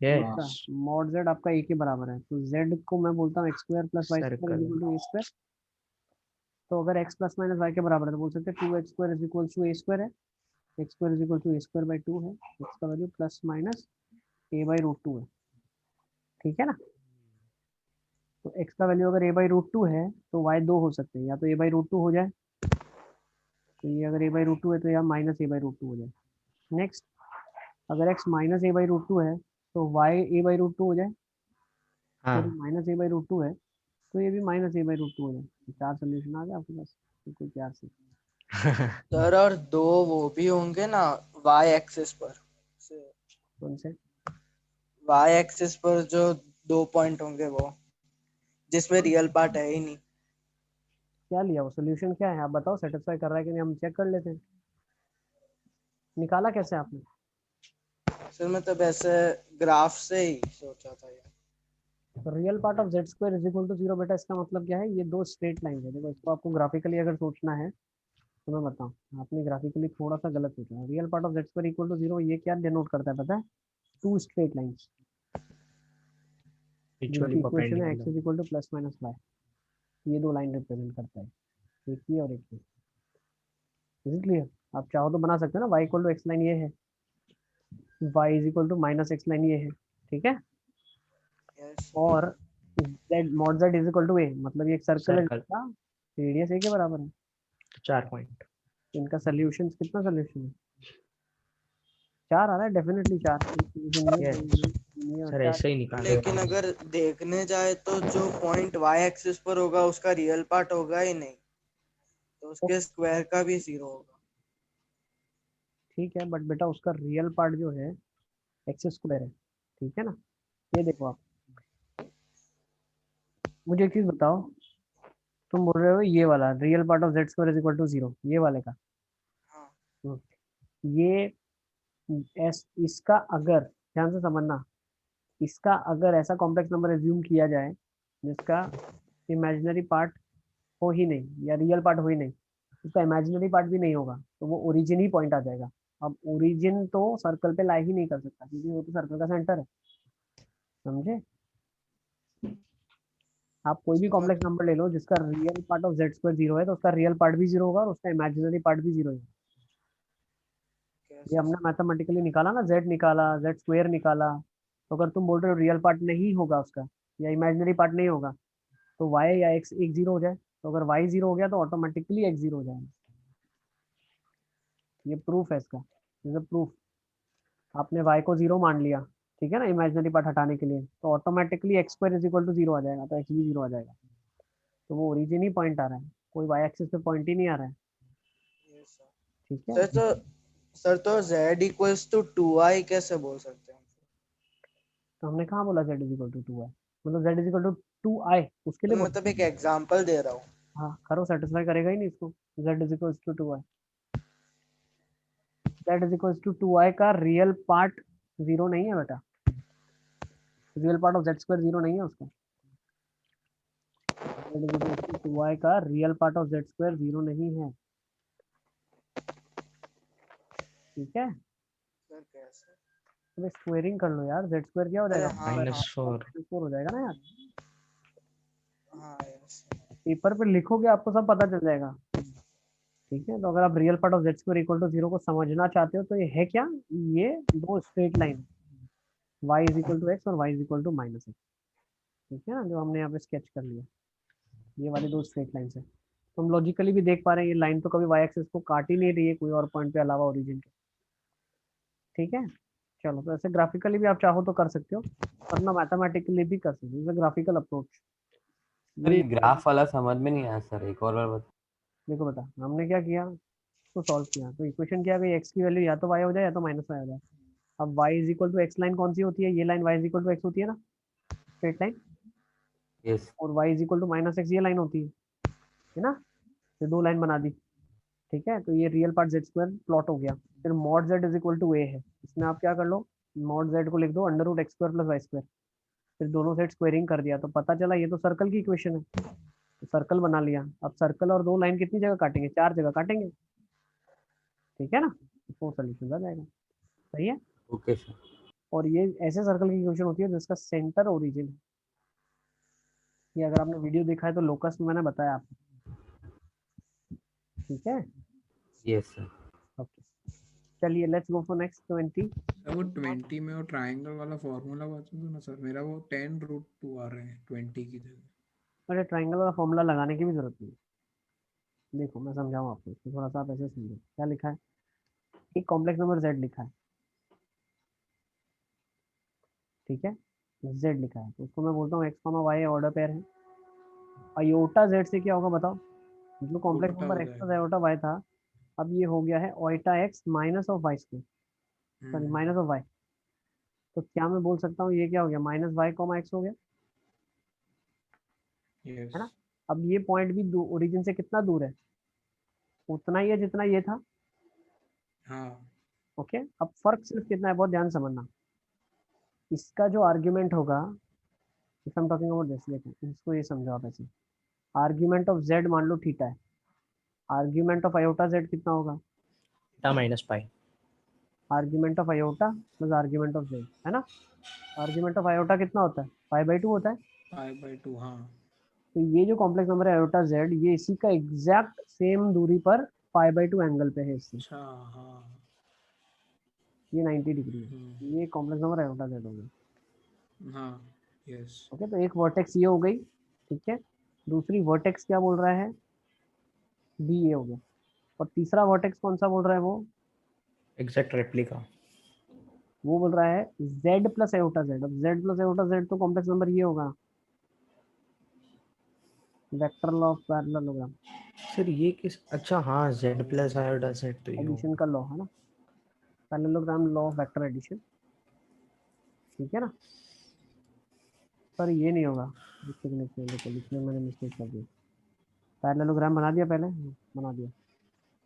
यस। दूसरा, मॉड जेड आपका ए के बराबर है, तो जेड को मैं बोलता हूँ x square plus Y square is circle. Equal to a square, तो अगर एक्स प्लस माइनस वाई के बराबर है तो बोल सकते हैं 2x square is equal to a square है, x square is equal to a square by 2 है, एक्स का वैल्यू प्लस माइनस a/√2 है, ठीक है ना। तो x का वैल्यू अगर a/√2 है तो y 2 हो सकते हैं, या तो a/√2 हो जाए, तो ये अगर a बाई रूट टू है तो यहाँ minus a by root two हो जाए। नेक्स्ट अगर x minus a by root two है तो y a by root two हो जाए, हाँ फिर minus a by root two है तो ये भी minus a by root two हो जाए। तो 4 सोल्यूशन आ गया आपके पास बिल्कुल प्यार से। सर और 2 वो भी होंगे ना y एक्सिस पर, कौन से? y एक्सिस पर जो 2 पॉइंट होंगे वो जिसमें रियल पार्ट है ही नहीं। क्या लिया वो सोल्यूशन क्या है आप बताओ, सेटिस्फाई कर रहा है कि नहीं, हम चेक कर लेते हैं। निकाला कैसे आपने? सर मतलब ऐसे ग्राफ से ही सोचा था यार। तो real part of Z square is equal to 0 बेटा, इसका मतलब क्या है, ये दो स्ट्रेट लाइन है। देखो इसको आपको ग्राफिकली अगर सोचना है तो मैं बताऊं, आपने ग्राफिकली थोड़ा सा गलत सोचा है। Real part of Z square equal to 0 ये क्या डिनोट करता है पता है? 2 स्ट्रेट लाइंस म्यूचुअली जिनकी इक्वेशन है x perpendicular. Is equal to plus minus y। ये दो लाइन रिप्रेजेंट करता है, एक ये और एक ये। Is it clear? आप चाहो तो बना सकते हो ना, y equal to x line ये है, y is equal to minus x line ये है, ठीक है। यस और z mod z is equal to a, मतलब ये एक सर्कल है सर्कल जिसका रेडियस a के बराबर है। 4 पॉइंट। इनका सोल्यूशन कितना सोल्यूशन है? 4 आ रहा है डेफिनेटली 4। ये और सर 4। ऐसे ही निकाले लेकिन अगर देखने जाए तो जो पॉइंट y एक्सिस पर होगा उसका रियल पार्ट होगा ही नहीं, तो उसके स्क्वायर का भी 0 होगा। ठीक है बट बेटा उसका रियल पार्ट जो है एक्स स्क्वायर है, ठीक है ना। ये देखो आप, मुझे एक चीज बताओ, तुम बोल रहे हो ये वाला real part of Z square is equal to 0 ये वाले का। हाँ हम्म, ये इसका अगर ध्यान से समझना, इसका अगर ऐसा कॉम्प्लेक्स नंबर एज्यूम किया जाए जिसका इमेजिनरी पार्ट हो ही नहीं या रियल पार्ट हो ही नहीं, उसका इमेजिनरी पार्ट भी नहीं होगा, तो वो ओरिजिन ही पॉइंट आ जाएगा। अब ओरिजिन तो सर्कल पे लाई ही नहीं कर सकता क्योंकि वो तो सर्कल का सेंटर है, समझे। आप कोई भी सर कॉम्प्लेक्स नंबर ले लो जिसका real part of Z square 0 है तो उसका रियल पार्ट भी 0 होगा और उसका इमेजिनरी पार्ट भी 0 है। ये कैसे हमने सर? मैथमेटिकली निकाला ना, जेड निकाला, जेड स्क्वायर निकाला। तो अगर तुम बोल रहे हो रियल पार्ट नहीं होगा उसका या इमेजिनरी पार्ट नहीं होगा तो वाई या एक्स एक 0 हो जाए, तो अगर वाई 0 हो गया तो ऑटोमेटिकली एक्स 0 हो जाएगा। ये प्रूफ है इसका, जैसे प्रूफ आपने y को 0 मान लिया, ठीक है ना, इमेजिनरी पार्ट हटाने के लिए, तो automatically x square is equal to 0 आ जाएगा, तो एक्स भी 0 आ जाएगा। तो वो ओरिजिन ही पॉइंट आ रहा है, कोई वाई एक्सिस पे पॉइंट ही नहीं आ रहा है, यस सर। ठीक है। सर तो z इक्वल्स टू 2i कैसे बोल सकते हैं? तो हमने कहाँ बोला z is equal to 2i, मतलब z is equal to 2i उसके तो लिए मैं बोला। मतलब एक एग्जांपल दे रहा हूँ। हाँ करो, सेटिस्फाई करेगा ही नहीं इसको। z is equal to 2i, z is equal to 2i का रियल पार्ट 0 नहीं है बेटा, real part of z square 0 नहीं है उसका। z is equal to 2i का real part of z square 0 नहीं है, ठीक है। सर कैसे? तो स्क्वेयरिंग कर लो यार, जेड स्क्वायर क्या हो अरे जाएगा, हाँ -4। -4 हो जाएगा ना यार। हाँ यस। पेपर पे लिखोगे आपको सब पता चल जाएगा, ठीक है। तो अगर आप real part of Z square equal to 0 को समझना चाहते हो तो ये है क्या, ये दो straight line y is equal to X और y is equal to minus X, ठीक है ना, जो हमने यहाँ पे स्केच कर लिया। ये वाली दो स्ट्रेट लाइन है, तो हम लॉजिकली भी देख पा रहे हैं ये लाइन तो कभी y एक्सिस को काट ही नहीं रही है कोई और पॉइंट पे अलावा ओरिजिन के, ठीक है। चलो तो ऐसे ग्राफिकली भी आप चाहो तो कर सकते हो, वरना मैथमेटिकली भी कर सकते हो, ग्राफिकल अप्रोच। सर ये ग्राफ वाला समझ में नहीं आया सर, एक और बार बता। देखो बेटा हमने क्या किया, उसको सॉल्व किया, तो इक्वेशन क्या है, एक्स की वैल्यू या तो y हो जाए या तो माइनस y हो जाए। अब y is equal to x line कौन सी होती है, ये line y is equal to X होती है ना, स्ट्रेट लाइन। यस और y is equal to minus X ये लाइन होती है ना, ये दो लाइन बना दी, ठीक है। तो ये real part z square plot हो गया। फिर mod z is equal to a है, इसमें आप क्या कर लो, मॉड जेड को लिख दो under root X square plus Y square, फिर दोनों साइड स्क्वेयरिंग कर दिया तो पता चला ये तो सर्कल की इक्वेशन है, तो सर्कल बना लिया। अब सर्कल और दो लाइन कितनी जगह काटेंगे, 4 जगह काटेंगे, ठीक है ना, तो 4 सोल्यूशन आ जाएगा, सही है। Okay sir. और ये ऐसे सर्कल की इक्वेशन होती है जिसका सेंटर ओरिजिन है। ये अगर आपने वीडियो देखा है तो लोकस में मैंने बताया आपको, ठीक है। Yes sir. ओके चलिए let's go for next 20। Sir वो 20 में वो ट्रायंगल वाला फॉर्मूला बता दो ना सर, मेरा वो 10√2 आ रहे हैं 20 की जगह। अरे ट्राइंगल वाला फॉर्मूला लगाने की भी जरूरत नहीं है, देखो मैं समझाऊँ आपको, तो थोड़ा सा आप ऐसे समझो। क्या लिखा है, एक कॉम्प्लेक्स नंबर z लिखा है, ठीक है, z लिखा है, तो उसको मैं बोलता हूँ x, y ऑर्डर पेयर है। आयोटा z से क्या होगा बताओ, मतलब कॉम्प्लेक्स उल्टा नंबर हो x जाएगा। प्लस आयोटा y था, अब ये हो गया है iota x minus of Y square, sorry minus of y। तो क्या मैं बोल सकता हूँ ये क्या हो गया, माइनस वाई कॉमा एक्स हो गया, यस। है ना। अब ये पॉइंट भी ओरिजिन से कितना दूर है, उतना ही है जितना ये था। हाँ। ओके, अब फर्क सिर्फ कितना है, बहुत ध्यान से समझना। इसका जो आर्ग्यूमेंट होगा, if I am talking about this, देखो इसको ये समझो आप ऐसे, आर्ग्यूमेंट ऑफ z मान लो थीटा है, आर्ग्यूमेंट ऑफ आयोटा z कितना होगा, theta minus pi. Argument of iota plus argument of z, है ना। आर्ग्यूमेंट ऑफ आयोटा कितना होता है, पाई/2 होता है। पाई/2। हाँ। तो ये जो कॉम्प्लेक्स नंबर है आयोटा z, ये इसी का एग्जैक्ट सेम दूरी पर पाई/2 एंगल पे है इससे, अच्छा। हाँ। ये 90 डिग्री है, हम्म, ये कॉम्प्लेक्स नंबर आयोटा z हो गया। हाँ। यस। ओके, तो एक वर्टेक्स ये हो गई, ठीक है, दूसरी वर्टेक्स क्या बोल रहा है, बी ये हो गया, और तीसरा वर्टेक्स कौन सा बोल रहा है, एग्जैक्ट रेप्लिका। वो बोल रहा है z प्लस आयोटा z। अब z प्लस आयोटा z तो कॉम्प्लेक्स नंबर ये होगा, vector law of parallelogram, sir ये किस, अच्छा हाँ z प्लस आयोटा z तो ये एडिशन होगा। का लॉ है ना, parallelogram law of vector addition, ठीक है ना। पर ये नहीं होगा, लिखने मैंने मिस्टेक कर दी, पैरेललोग्राम बना दिया पहले, बना दिया।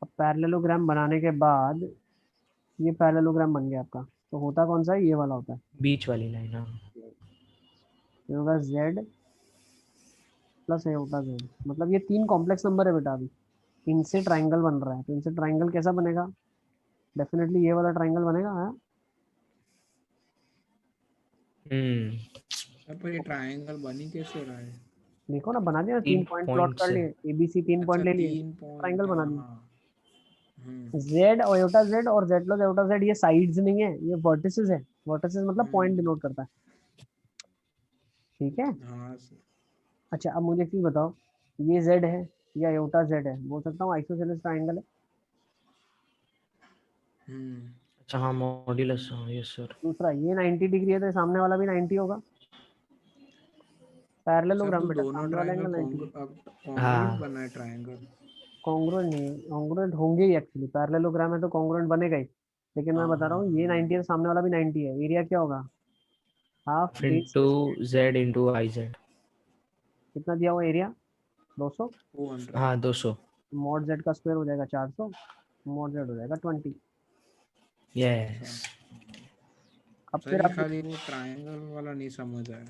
अब पैरेललोग्राम बनाने के बाद ये पैरेललोग्राम बन गया आपका, तो होता कौन सा है, ये वाला होता है, बीच वाली लाइन। हाँ ये होगा z प्लस आयोटा z, मतलब ये तीन कॉम्प्लेक्स नंबर है बेटा, अभी इनसे ट्राइंगल बन रहा है, तो इनसे ट्राइंगल कैसा बनेगा, डेफिनेटली ये वाला ट्राइंगल बनेगा, हाँ। सर पर ये ट्रायंगल बनी कैसे रहा है? देखो ना, बना दिया ना, 3 3 पॉइंट प्लॉट पॉइंट्स कर है। लिए, ABC 3 अच्छा, पॉइंट ले लिए, 3 ट्राइंगल पॉइंट। बना हाँ दिया। हाँ। z आयोटा z और z प्लस आयोटा z ये साइड्स नहीं है, ये वर्टिसेस है, वर्टिसेस मतलब पॉइंट हम्म, डिनोट करता है, ठीक है। हाँ सर। अच्छा अब मुझे एक चीज बताओ, ये z है, ये आयोटा z है, बोल सकता हूँ आइसोसेलेस ट्राइंगल है। हम्म। अच्छा हाँ मॉड्यूलस। हाँ यस सर। दूसरा ये 90 डिग्री है, तो सामने वाला भी 90 होगा, सर पैरेललोग्राम तो बेटा, दोनों सामने वाला ट्रायंगल एंगल 90 है। कॉन्ग्रुएंट हाँ बना है ट्रायंगल। कॉन्ग्रुएंट नहीं, कॉन्ग्रुएंट होंगे ही एक्चुअली, पैरेललोग्राम है तो कॉन्ग्रुएंट बनेगा ही, लेकिन मैं हाँ बता रहा हाँ हूँ ये 90 है तो सामने वाला भी 90 है, एरिया क्या होगा, half base, into z into i z। कितना दिया हुआ एरिया, 200, 200। हाँ 200। मॉड z का स्क्वायर हो जाएगा 400, मॉड z हो जाएगा 20। अच्छा यस। अब सर, फिर ये आप खाली वो ट्रायंगल वाला नहीं समझ आया।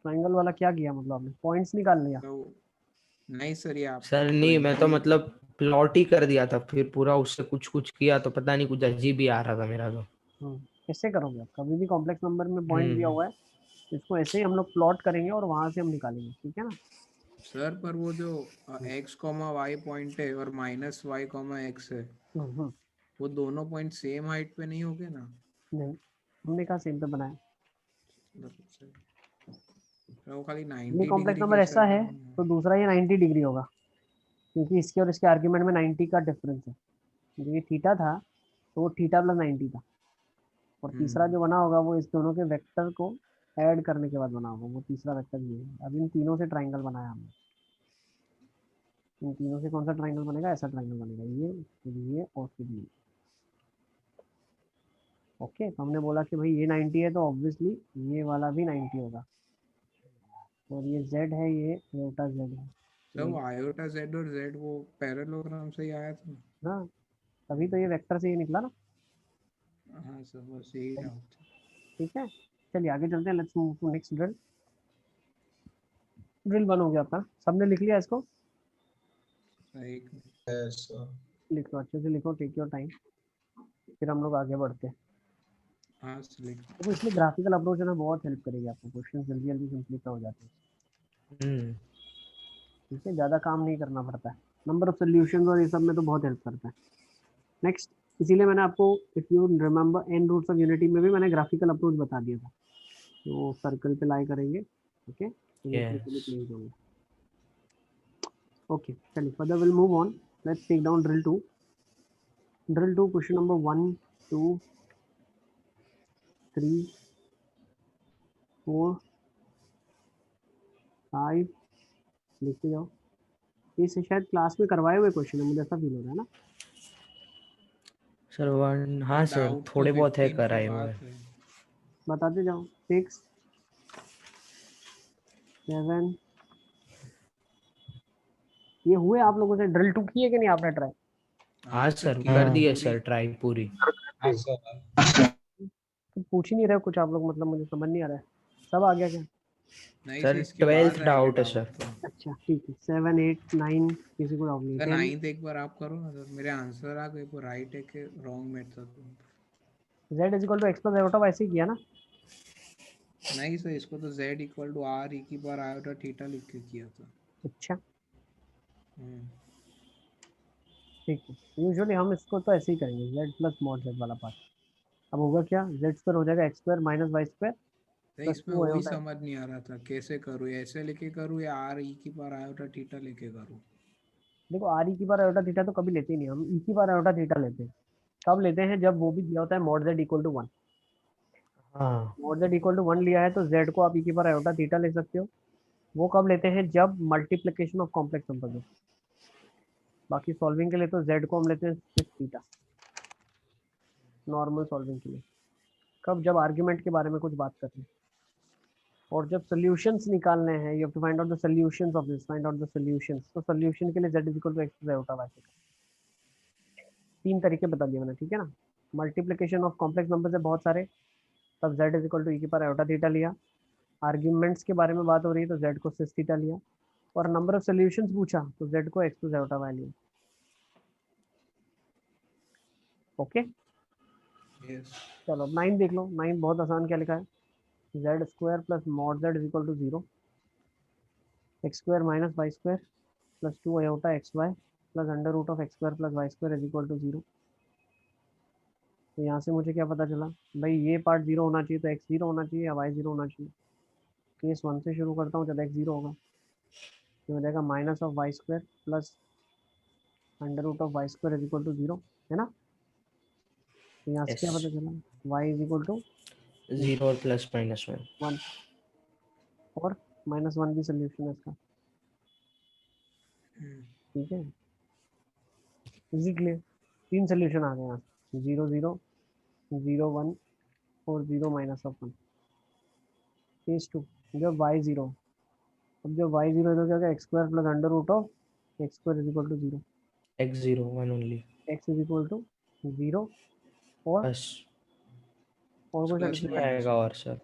ट्राइंगल वाला क्या किया, मतलब आपने पॉइंट्स निकाल लिया, तो नहीं सर, ये आपका सर नहीं, मैं तो 20। मतलब प्लॉट ही कर दिया था, फिर पूरा उससे कुछ कुछ किया तो पता नहीं कुछ अजीब ही आ रहा था मेरा तो। कैसे करोगे आप, कभी भी कॉम्प्लेक्स नंबर में पॉइंट दिया हम्म। हुआ है, इसको ऐसे ही हम लोग प्लॉट करेंगे और वहां से हम निकालेंगे, ठीक है ना। सर पर वो जो x कॉमा वाई पॉइंट है और माइनस वाई कॉमा एक्स है, हम्म, वो दोनों पॉइंट सेम हाइट पे नहीं होंगे ना? नहीं, हमने कहा सेम पे बनाया, मतलब सर, वो खाली ये 90 कॉम्प्लेक्स डिग्री नंबर कैसे ऐसा है, बना? तो दूसरा ये 90 डिग्री होगा, क्योंकि इसके और इसके आर्ग्यूमेंट में 90 का डिफरेंस है, जो ये थीटा था तो वो थीटा प्लस 90 था, और तीसरा जो बना होगा वो इस दोनों के वेक्टर को ऐड करने के बाद बना होगा, वो तीसरा वेक्टर ये है। अब इन तीनों से ट्राइंगल बनाया हमने, इन तीनों से कौन सा ट्राइंगल बनेगा, ऐसा ट्राइंगल बनेगा, ये फिर ये और फिर ये। ओके, तो हमने बोला कि भाई ये 90 है तो ऑब्वियसली ये वाला भी 90 होगा, और ये z है, ये आयोटा z है, सर ये वो आयोटा जेड और जेड वो पैरेललोग्राम से ही आया था। ना, तभी तो ये वेक्टर से ये निकला ना, हाँ सर, बस यही डाउट था। ठीक है। चलिए आगे चलते हैं, let's move to next drill. Drill 1 हो गया आपका, सबने लिख लिया इसको, सर, एक Yes, sir. लिख लो अच्छे से लिखो, टेक योर टाइम, फिर हम लोग आगे बढ़ते हैं। हाँ सर, तो इसमें ग्राफिकल अप्रोच है ना, बहुत हेल्प करेगी आपको, क्वेश्चन जल्दी जल्दी सिंपलीफाई हो जाते हैं, ठीक है, ज़्यादा काम नहीं करना पड़ता है, नंबर ऑफ सोल्यूशन और ये सब में तो बहुत हेल्प करता है। नेक्स्ट, इसीलिए मैंने आपको, if you remember N roots of unity में भी मैंने ग्राफिकल अप्रोच बता दिया था, तो सर्कल पे लाई करेंगे, ओके, तो वो यस। क्लिक होंगे। Okay, चलिए further we'll move on. Let's take down drill 2. Drill 2 question number 1, 2, 3, 4, 5 लिखते जाओ। इसे शायद क्लास में करवाए हुए क्वेश्चन है, मुझे ऐसा फील हो रहा है ना। सर वन, हाँ सर डाउट तो थोड़े बहुत है 15 की कराए हुए। बात है। बताते जाओ। 6, 7, ये हुए आप लोगों से? ड्रिल 2 किए कि नहीं आपने ट्राई? हाँ आज सर तक कर की दी है पूरी- सर ट्राई पूरी। हाँ सर। तो पूछ ही नहीं रहे कुछ आप लोग, मतलब मुझे समझ नहीं आ रहा है। सब आ गया क्या? नहीं सर सर इसके 12th बाद डाउट है आएगा सर। तो। अच्छा ठीक है। 7, 8, 9 किसी को डाउट नहीं। सर 10, 9th एक बार आप करो ना सर, मेरे आंसर आ गए, वो राइट है कि रॉन्ग में था तो। z is equal to x plus iota वैसे ही किया ना? नहीं सर, इसको तो z equal to r e की बार आयोटा थीटा लिख के किया था। अच्छा हम्म, ठीक है। यूजुअली हम इसको तो ऐसे ही करेंगे, z प्लस मॉड z वाला पार्ट। अब होगा क्या, z स्क्वायर हो जाएगा x square minus Y square तो प्लस इसमें 2 वही आयोटा। समझ नहीं आ रहा था कैसे करूँ, ऐसे लेके करूँ या r e की बार आयोटा थीटा लेके करूँ। देखो आर ई की बार आयोटा थीटा तो कभी लेते ही नहीं हम, ई की बार आयोटा थीटा लेते हैं। कब लेते हैं? जब वो भी दिया होता है मॉड z इक्वल टू 1। हाँ मॉड z इक्वल टू 1 लिया है तो z को आप ई की बार आयोटा थीटा ले सकते हो। वो कब लेते हैं? जब मल्टीप्लिकेशन ऑफ कॉम्प्लेक्स नंबर हो। बाकी सॉल्विंग के लिए तो z को हम लेते हैं सिर्फ थीटा, नॉर्मल सॉल्विंग के लिए। कब? जब आर्ग्यूमेंट के बारे में कुछ बात करते हैं। और जब सॉल्यूशंस निकालने हैं, you have to find out the solutions of this, find out the solutions. तो सॉल्यूशन के लिए z equal to x plus iota y। 3 तरीके बता दिए मैंने, ठीक है ना। मल्टीप्लिकेशन ऑफ कॉम्प्लेक्स नंबर है बहुत सारे, तब z इज इक्वल टू ई की पावर आयोटा थीटा लिया। आर्ग्यूमेंट्स के बारे में बात हो रही है तो z को सिस थीटा लिया। और नंबर ऑफ सॉल्यूशंस पूछा तो z को x प्लस आयोटा y लिया। ओके यस चलो 9 देख लो। 9 बहुत आसान, क्या लिखा है? z square plus mod z is equal to 0, X square minus Y square plus 2 iota x Y plus under root of X square plus Y square is equal to 0। तो यहाँ से मुझे क्या पता चला भाई, ये पार्ट 0 होना चाहिए तो x 0 होना चाहिए या y 0 होना चाहिए। केस 1 से शुरू करता हूँ, जब x 0 होगा तो हो जाएगा minus of Y square plus under root of Y square is equal to 0, है ना। तो यहाँ से क्या पता चला, y इज इक्वल टू 0 और प्लस माइनस 1 और -1 भी सोल्यूशन है इसका, ठीक है। Easy clear. 3 सोल्यूशन आ गए यहाँ, 0 0 0 1 और 0 माइनस ऑफ 1। केस 2, जब y 0, अब जब y 0 है तो क्या होगा, X square plus under root of X square is equal to 0, x 0 1 only x is equal to 0 और बस। और कोई प्लस नहीं सेटिस्फाई आएगा और सर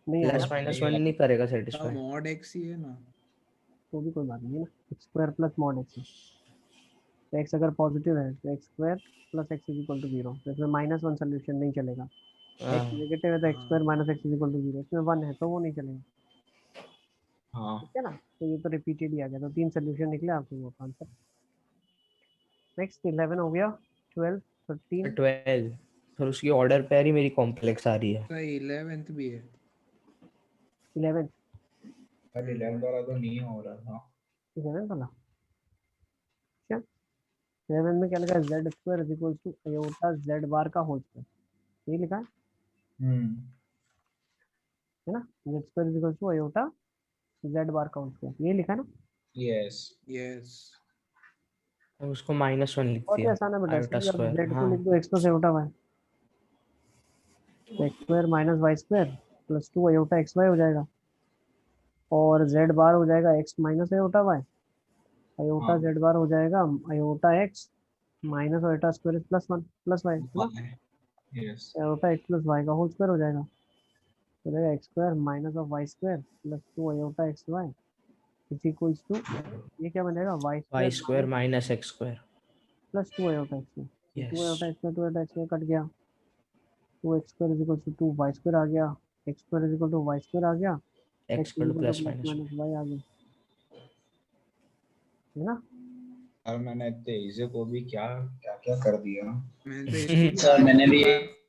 नहीं प्लस आएगा माइनस 1 नहीं करेगा तो सेटिस्फाई। मॉड x ही है ना। तो भी कोई बात नहीं है ना, X square plus mod X है तो एक्स अगर पॉजिटिव है तो x square plus X is equal to 0, तो इसमें -1 सोल्यूशन नहीं चलेगा। एक्स नेगेटिव है तो x square minus X is equal to 0, इसमें 1 है तो वो नहीं चलेगा, हाँ ठीक है ना। तो ये तो रिपीटेड ही आ गया, तो 3 सोल्यूशन निकले आपको वो आंसर। नेक्स्ट 11 हो गया, 12 13 12 फिर उसकी ऑर्डर पेयर ही मेरी कॉम्प्लेक्स आ रही है। सर 11th भी है। 11 अरे 11 वाला तो नहीं हो रहा था। 11 वाला क्या? 11 में क्या लिखा है, z square is equal to iota z bar का होल स्क्वायर, ये लिखा है ना। z square is equal to iota z bar का होल स्क्वायर, ये लिखा है ना। यस यस और उसको -1 लिख बहुत ही दिया आसान है बेटा, आयोटा इसमें अब स्क्वायर। z को हाँ लिख दो x प्लस आयोटा y, तो x square minus Y square plus 2 iota x Y हो जाएगा और z बार हो जाएगा x minus iota y, iota z bar हो जाएगा iota x minus iota square plus 1 plus y, है ना। Yes iota x plus y का होल स्क्वायर हो जाएगा, हो जाएगा x square minus of Y square plus 2 iota x Y is equals to, ये क्या बन जाएगा, y square minus x square. Plus 2 iota x y, Yes. 2 iota x y 2 iota x y कट गया, 2 x square is equals to 2 y square आ गया, x square is equal to y square आ गया, x x is square equal to plus plus minus minus y आ गया, है ना। और मैंने तेईसे को भी क्या क्या क्या कर दिया। मैंने तो इसकी सर मैंने भी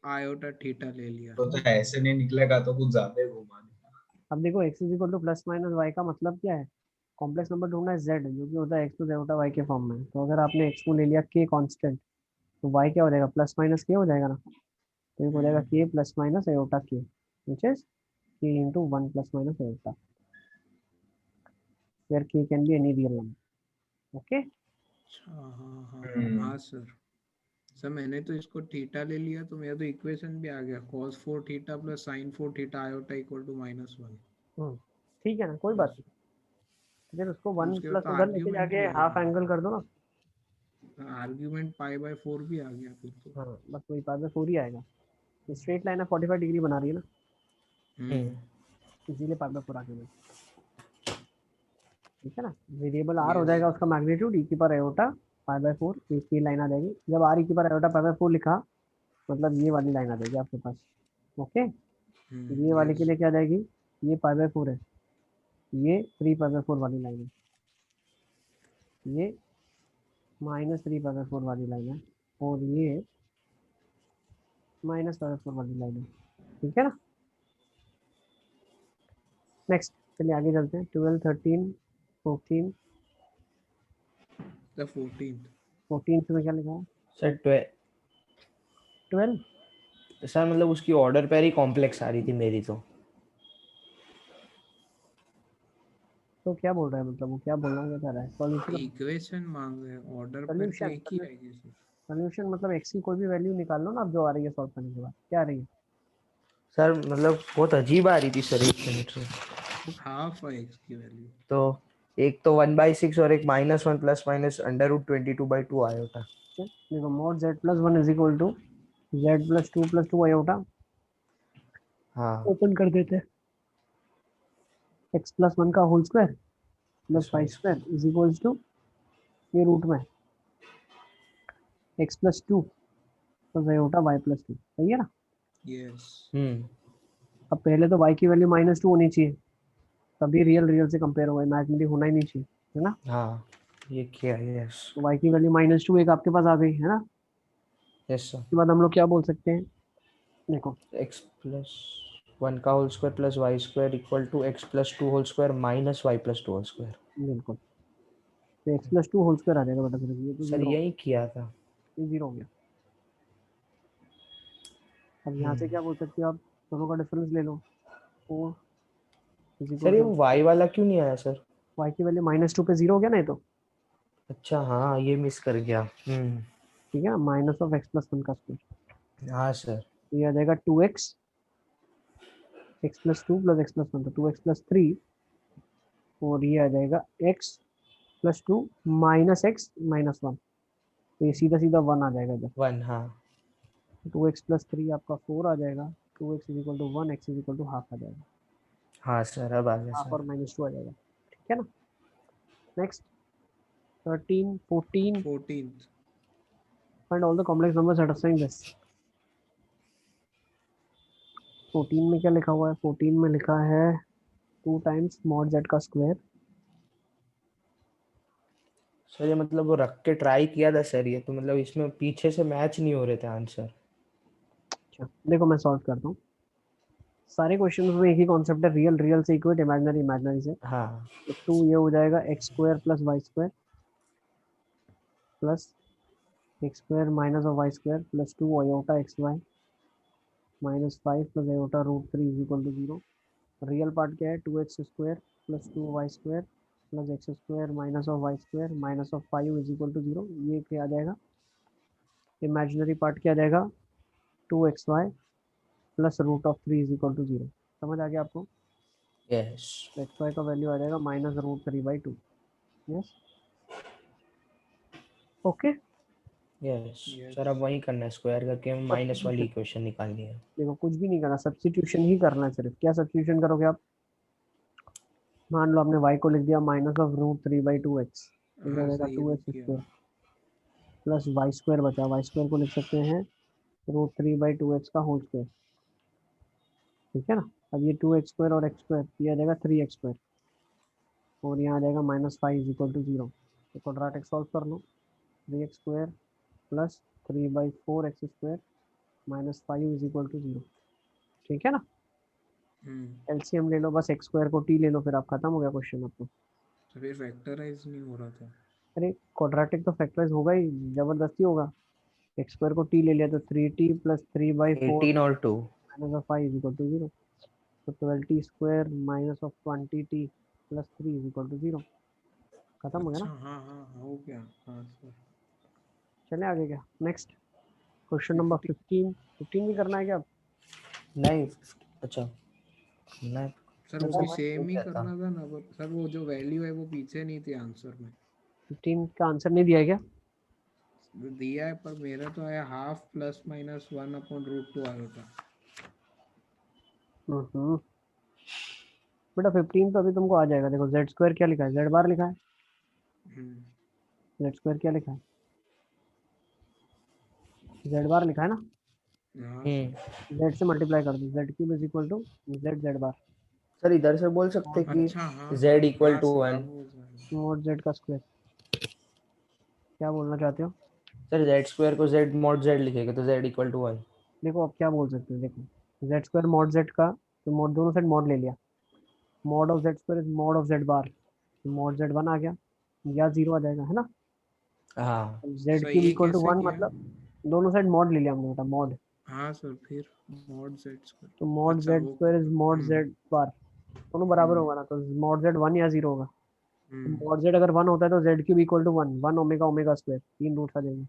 आयोटा थीटा ले लिया। तो ऐसे नहीं निकलेगा तो कुछ ज्यादा ही घुमा दिया। अब देखो X is equal to plus minus Y का मतलब क्या है, कॉम्प्लेक्स नंबर ढूंढना है z, जो कि होता है x प्लस आयोटा y के फॉर्म में। तो अगर आपने x को ले लिया k कांस्टेंट, तो y क्या हो जाएगा, प्लस माइनस k हो जाएगा ना। तो एक हो जाएगा k plus minus iota k, which is k into 1 plus minus iota, where k can be any real number. Okay, अच्छा, हाँ सर। सर मैंने तो इसको थीटा ले लिया, तो मेरा तो इक्वेशन भी आ गया, cos 4 theta plus sin 4 theta iota equal to -1। ठीक है ना, कोई बात नहीं। फिर उसको 1 उसके बाद प्लस तो उधर लेके आर्ग्यूमेंट जाके ले हाफ लेना, एंगल कर दो ना। आर्ग्यूमेंट π/4 भी आ गया फिर तो। हाँ, बस वही पास में 4 ही आएगा। स्ट्रेट लाइन है 45 डिग्री बना रही है ना, इसीलिए पास में 4 आ गया। ठीक है ना, वेरिएबल आर हो Yes. जाएगा उसका मैग्नीट्यूड e की पावर आयोटा π/4, एक ही लाइन आ जाएगी। जब आर e की पावर आयोटा π/4 लिखा, मतलब ये वाली लाइन आ जाएगी आपके पास। ओके, ये वाले के लिए क्या आ जाएगी, ये π/4 है, ये 3π/4 वाली लाइन है, ये -3π/4 वाली लाइन है, और ये -π/4 वाली लाइन है। ठीक है ना। नेक्स्ट, चलिए आगे चलते हैं। 12, 13, 14, The 14th 14 में क्या लिखा है सर 12? सर मतलब उसकी ऑर्डर पैर ही कॉम्प्लेक्स आ रही थी मेरी तो। तो क्या बोल रहा है, मतलब वो क्या बोलना क्या चाह रहा है, सॉल्यूशन। इक्वेशन मांग रहे हैं, ऑर्डर पर तो सॉल्यूशन एक ही आएगी सर। सॉल्यूशन मतलब x की कोई भी वैल्यू निकाल लो ना, आप जो आ रही है सॉल्व करने के बाद क्या आ रही है। सर मतलब बहुत अजीब आ रही थी सर, 1 मिनट से। हाफ है x की वैल्यू। तो एक तो 1/6 और एक -1 प्लस माइनस √22/2 आया था। देखो, mod z plus 1 is equal to z plus 2 iota. हाँ, ओपन कर देते हैं, x प्लस 1 का whole square plus Plus y 5 square is equal to, ये रूट में x plus 2 plus iota y plus 2, सही है ना। यस। अब पहले तो y की वैल्यू -2 होनी चाहिए, तभी रियल रियल से कंपेयर होगा, इमेजिनरी होना ही नहीं चाहिए, है ना। हाँ, ये किया, यस तो y की वैल्यू -2 एक आपके पास आ गई है ना। Yes sir. उसके बाद हम लोग क्या बोल सकते हैं, देखो x प्लस 1 का whole square plus y square equal to x plus 2 whole square minus y plus 2 whole square. बिल्कुल, तो x प्लस 2 होल स्क्वायर आ जाएगा बेटा, फिर ये तो सर जीरो, यही किया था। ये जीरो हो गया। अब यहाँ से क्या बोल सकते हो आप, दोनों का डिफरेंस ले लो, 4 इज सर इक्वल ये टू y वाला क्यों नहीं आया सर? y की वैल्यू -2 पे जीरो हो गया ना, ये तो अच्छा हाँ, ये मिस कर गया। ठीक है ना, माइनस ऑफ x प्लस 1 का स्क्वायर, हाँ सर। ये आ जाएगा 2x, x plus 2 plus x plus 1, तो 2x प्लस 3, और ये आ जाएगा x plus 2 minus x minus 1, तो ये सीधा सीधा 1 आ जाएगा इधर। 1, हाँ 2x प्लस 3 आपका 4 आ जाएगा, 2x is equal to 1, x is equal to half आ जाएगा, हाँ सर, अब आ गया हाफ और सर। -2 आ जाएगा। ठीक है ना। Next, 13, 14, 14th find all the complex numbers satisfying this। 14 में क्या लिखा हुआ है, 14 में लिखा है 2 टाइम्स mod z का स्क्वायर। सर ये मतलब वो रख के ट्राई किया था सर, ये तो मतलब इसमें पीछे से मैच नहीं हो रहे थे आंसर। अच्छा देखो, मैं सॉल्व करता हूँ। सारे क्वेश्चन में एक ही कॉन्सेप्ट है, रियल रियल से इक्वेट, इमेजिनरी इमेजिनरी से। हाँ तो 2 ये हो जाएगा x square plus Y square plus x square minus of Y square plus 2 iota x Y -5 plus iota √3 is equal to 0। Real part क्या है, 2x square plus 2y square plus x square minus of Y square minus of 5 is equal to 0, ये क्या आ जाएगा। इमेजिनरी पार्ट क्या आ जाएगा, 2xy plus √3 is equal to 0। समझ आ गया आपको। यस एक्स वाई का वैल्यू आ जाएगा -√3/2। Yes, okay. Yes Yes. Sir, अब वही करना है, स्क्वायर करके माइनस वाली इक्वेशन निकालनी है। देखो कुछ भी नहीं करना, सब्स्टिट्यूशन ही करना है सिर्फ। क्या सब्स्टिट्यूशन करोगे आप, मान लो आपने y को लिख दिया -√3/2x, तो क्या हाँ रहेगा सही 2x किया। स्क्वायर प्लस वाई स्क्वायर बचा, वाई स्क्वायर को लिख सकते हैं √3/2x का होल स्क्वायर। ठीक है ना। अब ये 2x स्क्वायर और x स्क्वायर, ये आ जाएगा 3x स्क्वायर, और यहाँ आ जाएगा -5 इज इक्वल टू 0। तो क्वाड्रेटिक सॉल्व कर लो, 3x square plus 3/4x square -5 is equal to 0। ठीक है ना। एलसीएम ले लो, बस x स्क्वायर को t ले लो, फिर आप खत्म हो गया क्वेश्चन आपको। तो फिर फैक्टराइज नहीं हो रहा था। अरे क्वाड्रेटिक तो फैक्टराइज होगा ही, जबरदस्ती होगा। एक्स स्क्वायर को टी ले लिया तो 3t प्लस 3/4 18 और 2। Minus of 5 is equal to 0। तो 12t square minus of 20t plus 3 is equal to 0। खत्म हो गया अच्छा ना। हाँ हो गया। हाँ सर। चले आगे क्या, नेक्स्ट क्वेश्चन नंबर 15 भी करना है क्या? नहीं, अच्छा मैं सर वो बता भी भाई। सेम ही क्या था? करना था ना, पर सर वो जो वैल्यू है वो पीछे नहीं थी आंसर में। 15 का आंसर नहीं दिया है क्या? दिया है पर मेरा तो आया हाफ प्लस माइनस 1/√2 आयोटा। हम्म बेटा 15 तो अभी तुमको आ जाएगा। देखो जेड स्क्वायर क्या लिखा है, जेड बार लिखा है। जेड स्क्वायर क्या लिखा है, जेड बार लिखा है ना। हाँ जेड से मल्टीप्लाई कर दो, Z cube is equal to Z Z bar. Sir इधर से बोल सकते कि अच्छा हाँ z इक्वल हाँ टू सर 1। अब हो जाएगा। मॉड जेड का स्क्वायर। क्या बोलना चाहते हो? सर z स्क्वायर को z मॉड z लिखेगा तो z इक्वल टू 1। देखो अब क्या बोल सकते हो, देखो जेड स्क्वायर मॉड जेड का, तो मॉड दोनों साइड मॉड ले लिया। Mod of Z square is mod of Z bar, mod Z 1 आ गया या 0 आ जाएगा, है ना। हाँ जेड सर क्यूब ये इक्वल टू कैसे 1 किया? मतलब दोनों साइड मॉड ले लिया हमने, बेटा मॉड। हाँ सर फिर मॉड जेड स्क्वायर। तो मॉड अच्छा जेड वो स्क्वायर इज मॉड जेड बार, दोनों बराबर हम्म होगा ना, तो मॉड जेड 1 या 0 होगा। तो हम्म मॉड जेड अगर 1 होता है तो z cube equal to 1 omega omega square, 3 root आ जाएंगे।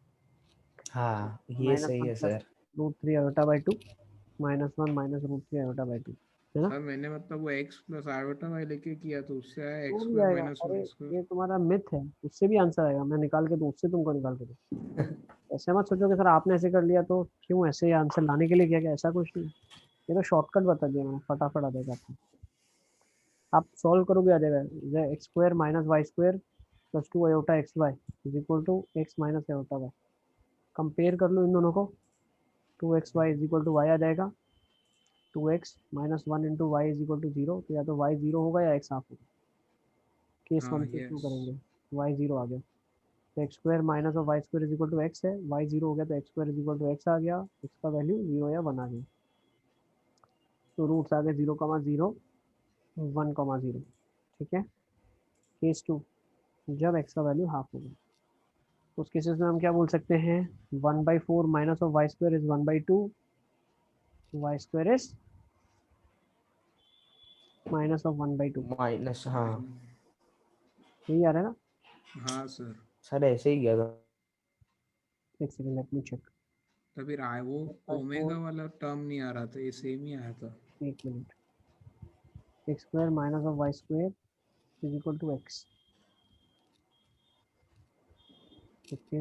हाँ ये माइनस सही 1 है plus sir. √3 iota by 2 -1 minus √3 iota by 2, है ना। सर मैंने मतलब वो x प्लस आयोटा वाई लेके किया तो उससे आया वो एक्स भी स्क्वायर आएगा, माइनस अरे वाई स्क्वायर। ये तुम्हारा मिथ है, उससे भी आंसर आएगा। मैं निकाल के दूँ उससे, तुमको निकाल के दूँ। ऐसे मत सोचो कि सर आपने ऐसे कर लिया तो क्यों ऐसे आंसर लाने के लिए किया गया, ऐसा कुछ नहीं। ये तो शॉर्टकट बता दिया मैंने, फटाफट आ जाएगा आपको। आप सॉल्व करोगे आ जाएगा। X square minus Y square plus 2 iota x Y is equal to x minus iota y. Compare कर लो इन दोनों को, 2xy is equal to y आ जाएगा। 2x minus 1 into y is equal to 0, तो या तो y 0 होगा या x हाफ होगा। केस हाँ 1 से शुरू यस। करेंगे, y 0 आ गया तो x square minus of Y square is equal to x है। y 0 हो गया तो x square is equal to x आ गया, x का वैल्यू 0 या 1 आ गया। तो रूट्स आ गए 0,0 1,0। ठीक है। केस 2, जब x का वैल्यू हाफ होगा तो उस केसेस में हम क्या बोल सकते हैं, 1/4 minus of Y square is 1/2, Y square is minus of 1/2। Minus हाँ यही आ रहा है ना। हाँ सर। सर ऐसे ही गया था। एक सेकंड लेट मी चेक। तो फिर आए वो 1/4, ओमेगा वाला टर्म नहीं आ रहा था, ये सेम ही आया था। एक minute, X square minus of Y square is equal to X. Okay,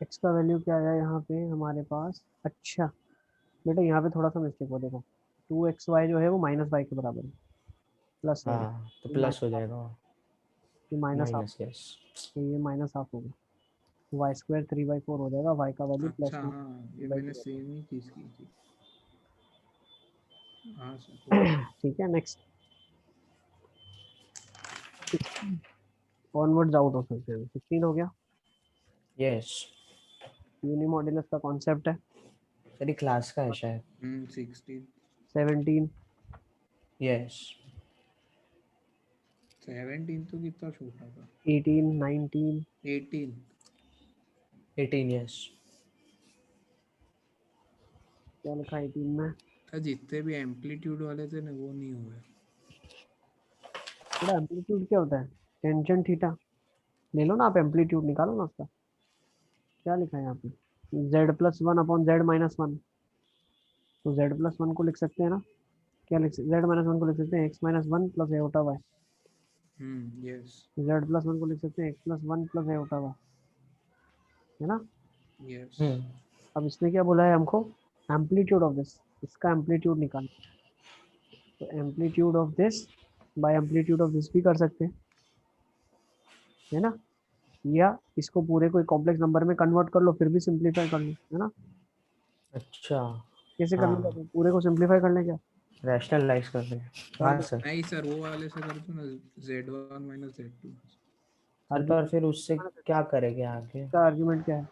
X का वैल्यू क्या आया यहाँ पे हमारे पास। अच्छा बेटा यहाँ पे थोड़ा सा मिस्टेक हो, देखो 2xy जो है वो माइनस वाई के बराबर है, प्लस है हाँ तो ये प्लस हो माइनस हाफ, जाएगा। ये माइनस हाफ, माइनस यस। तो ये माइनस हाफ होगा। वाई स्क्वायर 3/4 हो जाएगा, वाई का वैल्यू प्लस अच्छा रूट हाँ ये मैंने 3/2। सेम ही चीज की थी। हाँ सर हो गया। ठीक है, नेक्स्ट ऑनवर्ड्स आउट हो सकते हैं। 16 हो गया। यस यूनिमॉड्यूलस का कॉन्सेप्ट है। सर ये क्लास का है शायद। 16। 17, यस 17 तो कितना छोटा था। 18, 19, 18। 18 यस। क्या लिखा है 18 में? था जितने भी एम्पलीट्यूड वाले थे ना वो नहीं हुए। थोड़ा एम्पलीट्यूड क्या होता है, टेंजेंट थीटा ले लो ना आप, एम्पलीट्यूड निकालो ना उसका। क्या लिखा है यहाँ पे, z+1/z-1, तो z+1 को लिख सकते हैं ना। क्या लिख सकते, z-1 को लिख सकते हैं x-1 plus aorta Y. Yes z+1 को लिख सकते हैं x+1 प्लस एओटा वाई, है ना। यस। अब इसने क्या बोला है हमको, एम्पलीट्यूड ऑफ दिस, इसका एम्पलीट्यूड निकाल। तो amplitude of this bye amplitude of this भी कर सकते हैं, है ना। या इसको पूरे को कॉम्प्लेक्स नंबर में कन्वर्ट कर लो, फिर भी सिंप्लीफाई कर लो, है ना। अच्छा कैसे करना हाँ चाहते हैं, पूरे को सिंप्लीफाई कर लें क्या? रैशनलाइज कर रहे हैं। कर हाँ दो। सर। नहीं सर वो वाले से कर दो ना, z1 माइनस z2। सर पर फिर उससे क्या करेंगे आगे? इसका आर्गुमेंट क्या है,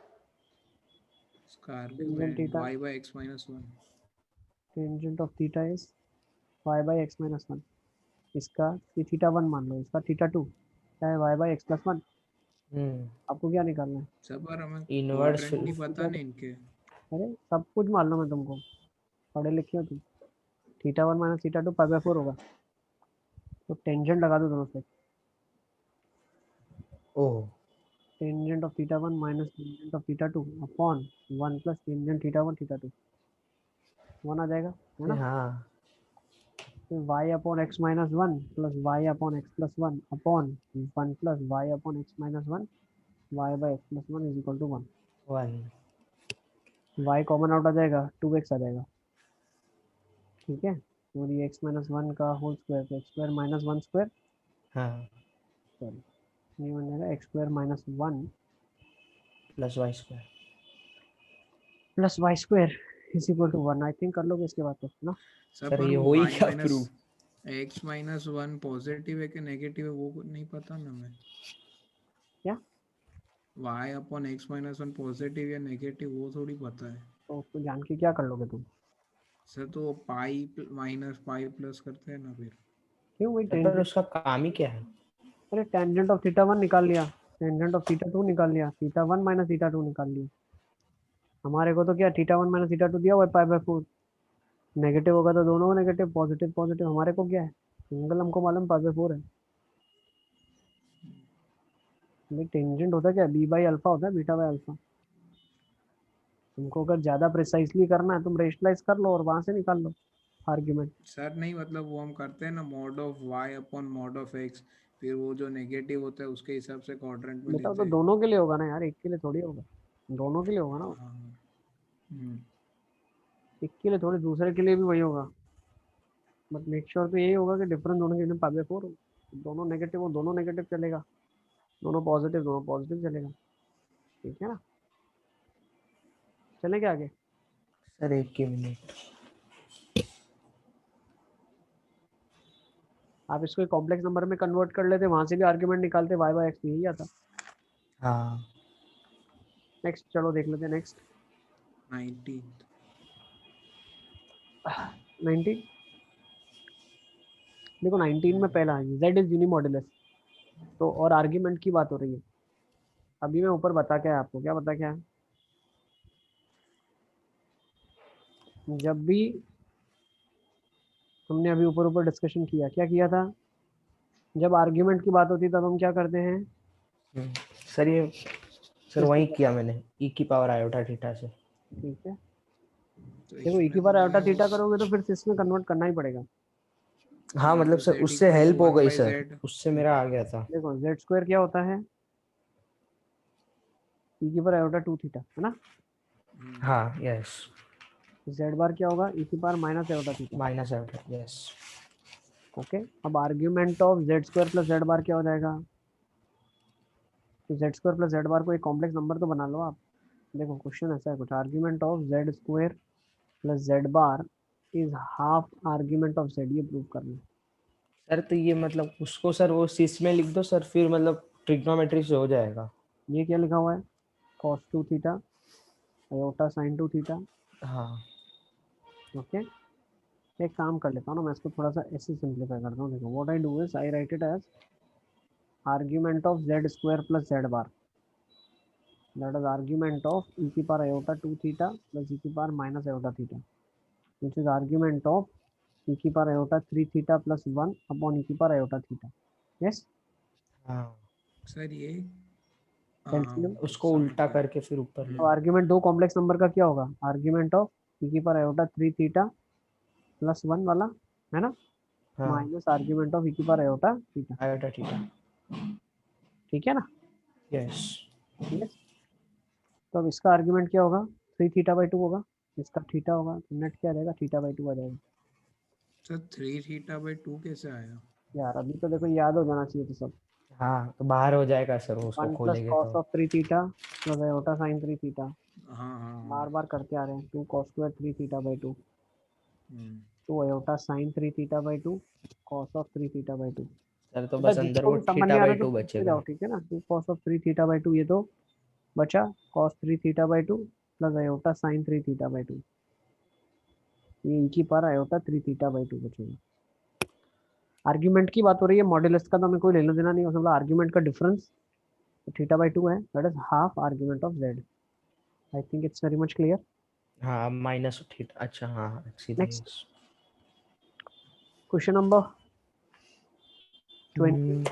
इसका tangent argument theta, y/x-1। Tangent of theta is Y by x minus one, इसका ये थीटा वन मान लो, इसका थीटा टू क्या है, Y by x plus one. आपको क्या निकालना है? सर पर हमें इनवर्स क्वाड्रेंट नहीं पता नहीं इनके। अरे सब कुछ मान लो, मैं तुमको पढ़े लिखे हो तुम। Theta one minus theta two pi by four होगा, तो टेंजेंट लगा दो दोनों से। Oh tangent of theta one minus tangent of theta two upon one plus tangent theta one theta two, one आ जाएगा, है ना? हाँ तो y upon x minus one plus y upon x plus one upon one plus y upon x minus one y by x plus one is equal to one. 1 y common out आ जाएगा, 2x आ जाएगा, ठीक है। और ये x माइनस वन का होल स्क्वायर, तो x square minus one square, हाँ सॉरी ये बन जाएगा x square minus one plus Y square. Plus Y square is equal to one. I think कर लोगे इसके बाद तो ना। सर सर पर ये वो हो ही y क्या minus proof? X minus one positive है कि नेगेटिव है वो नहीं पता ना हमें। क्या? y upon x minus one positive या नेगेटिव वो थोड़ी पता है। तो उसको जान के क्या कर लोगे तुम? सर तो पाई माइनस पाई प्लस करते हैं ना फिर। क्यों? वही पर टेंजेंट, उसका काम ही क्या है? अरे टेंजेंट ऑफ थीटा वन निकाल लिया, टेंजेंट ऑफ थीटा टू निकाल लिया, theta one minus theta to निकाल लिया। हमारे को तो क्या theta one minus theta to दिया हुआ है पाई बाई फोर, नेगेटिव होगा तो दोनों नेगेटिव, पॉजिटिव पॉजिटिव, हमारे को क्या है सिंगल, हमको मालूम पाई बाई फोर है। टेंजेंट होता क्या है, बी बाई अल्फा होता है, बीटा बाई अल्फा। तुमको अगर ज्यादा प्रिसाइजली करना है तुम रेशनलाइज कर लो और वहां से निकाल लो आर्ग्यूमेंट। सर नहीं मतलब वो हम करते हैं ना mod of y upon mod of x, फिर वो जो नेगेटिव होता है उसके हिसाब से क्वाड्रेंट में बेटा वो लेते तो हैं। दोनों के लिए होगा ना यार, एक के लिए थोड़ी होगा, दोनों के लिए होगा ना। हाँ हम्म, एक के लिए थोड़ी, दूसरे के लिए भी वही होगा, बट मेक श्योर तो यही होगा कि डिफरेंस दोनों के लिए पाई बाई फोर हो। दोनों नेगेटिव हो, दोनों नेगेटिव चलेगा, दोनों पॉजिटिव चलेगा, ठीक है ना। चले क्या आगे? सर एक ही मिनट। आप इसको एक कॉम्प्लेक्स नंबर में कन्वर्ट कर लेते, वहां से भी आर्ग्यूमेंट निकालते, वाई बाई एक्स यही आता। हाँ नेक्स्ट चलो देख लेते हैं, नेक्स्ट 19th 19। देखो 19 में पहला z इज यूनिमॉड्यूलस, तो और आर्ग्यूमेंट की बात हो रही है। अभी मैं ऊपर बता क्या है आपको, क्या बता क्या है, जब भी हमने अभी ऊपर ऊपर डिस्कशन किया, क्या किया था, जब आर्ग्यूमेंट की बात होती है तब हम क्या करते हैं, सर ये सर किस वही तरह? किया मैंने e की पावर आयोटा थीटा से। ठीक है, तो देखो एक ही इसमें बार तो आयोटा मैं थीटा करोगे तो फिर इसमें कन्वर्ट करना ही पड़ेगा। हाँ तो मतलब सर z उससे इक्वल हेल्प टू हो वन गई बाई सर, जेड। उससे मेरा आ गया था। देखो जेड स्क्वायर क्या होता है, ई की पावर आयोटा टू थीटा, है ना। हाँ यस, जेड बार क्या होगा, ई की power minus iota theta. Minus iota yes. Okay, अब argument of Z square plus Z bar क्या हो जाएगा, तो z square plus Z bar को एक कॉम्प्लेक्स नंबर तो बना लो आप। देखो क्वेश्चन ऐसा है कुछ, argument of Z square plus Z bar is half argument of Z, ये प्रूव करना। सर तो ये मतलब उसको सर वो सीस में लिख दो सर, फिर मतलब ट्रिग्नोमेट्री से हो जाएगा। ये क्या लिखा हुआ है, cos 2 theta iota sin 2 theta. हाँ ओके, एक काम कर लेता हूँ ना मैं, इसको थोड़ा सा ऐसे सिंप्लीफाई करता हूँ। देखो what I do is I write it as argument of Z square plus Z bar, that is argument of e की power iota 2 theta plus e की power minus iota theta, which is argument of e की power iota 3 theta plus 1 upon e की पावर आयोटा थीटा। यस, हाँ सर ये एलसीएम। उसको समझ उल्टा गया। करके फिर ऊपर अब ले। आर्ग्यूमेंट दो कॉम्प्लेक्स नंबर का क्या होगा, आर्ग्यूमेंट ऑफ e की पावर आयोटा 3 थीटा प्लस 1 वाला, है ना, हाँ माइनस आर्ग्यूमेंट ऑफ e की power iota theta, iota theta ठीक है ना। यस। यस, तो अब इसका आर्ग्यूमेंट क्या होगा, 3 थीटा बाई 2 होगा, इसका थीटा होगा, तो नेट क्या आ जाएगा, थीटा बाई 2 आ जाएगा। सर 3 थीटा बाई 2 कैसे आया? यार अभी तो देखो याद हो जाना चाहिए तो सब। हाँ तो बाहर हो जाएगा सर, वो उसको 1 प्लस खोलेंगे कॉस तो। Of 3 theta plus iota sine 3 theta, हाँ हाँ बार बार करते आ रहे हैं, 2 cos square 3 theta by 2, hmm. 2 iota sine 3 theta by 2 cos of 3 theta by 2। Sir तो बेटा बस अंदर जिसको वो भी समझ थीटा नहीं आ रहा बाई तो 2 पूछते जाओ, बचेगा। ठीक है ना। 2 कॉस ऑफ 3 थीटा बाई 2, ये तो बचा cos 3 theta by 2 plus iota sine 3 theta by 2, ये ई की पावर आयोटा 3 थीटा बाई 2 बचेगा। आर्ग्यूमेंट की बात हो रही है, मॉड्यूलस का तो हमें कोई लेना देना नहीं, उसमें आर्ग्यूमेंट का डिफरेंस थीटा बाई 2 है, that is half argument of Z. I think it's very much clear. हाँ माइनस थीटा, अच्छा हाँ सीधे। नेक्स्ट क्वेश्चन नंबर 20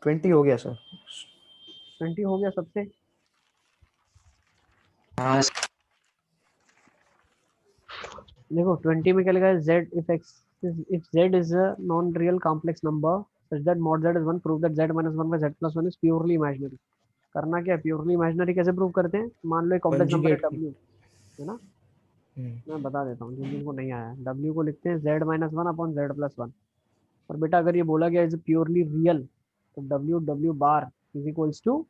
20 हो गया सर। 20 हो गया सबसे। हाँ देखो 20 में क्या लिखा है, z if z is a non-real complex number such that mod z is 1, prove that z minus 1 by z plus 1 is purely imaginary। करना क्या है, प्योरली इमेजिनरी कैसे प्रूव करते हैं, मान लो एक कॉम्प्लेक्स नंबर है Conjugate w, है ना, हम्म, मैं बता देता हूँ जिन जिनको नहीं आया है, w को लिखते हैं z minus 1 upon z plus 1। और बेटा अगर ये बोला गया इज प्योरली रियल तो w bar is equals to,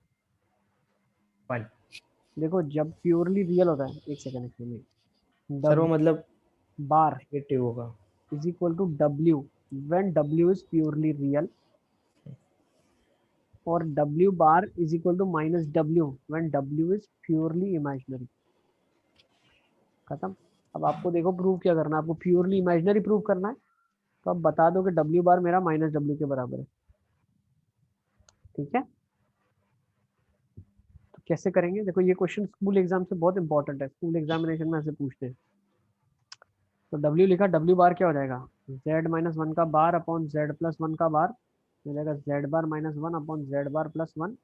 1। देखो जब प्योरली रियल होता है, एक सेकंड सर वो w मतलब बार नेगेटिव होगा। is equal to w when w is purely real, और w bar is equal to minus w when w is purely imaginary। खत्म। अब आपको देखो प्रूव क्या करना है, आपको प्योरली इमेजिनरी प्रूव करना है, तो आप बता दो कि w बार मेरा माइनस w के बराबर है। ठीक है, तो कैसे करेंगे, देखो ये क्वेश्चन स्कूल एग्जाम से बहुत इंपॉर्टेंट है, स्कूल एग्जामिनेशन में ऐसे पूछते हैं। तो w लिखा, w बार क्या हो जाएगा, z माइनस 1 का बार अपॉन z प्लस 1 का बार, हो जाएगा z बार माइनस 1 अपॉन z बार प्लस 1।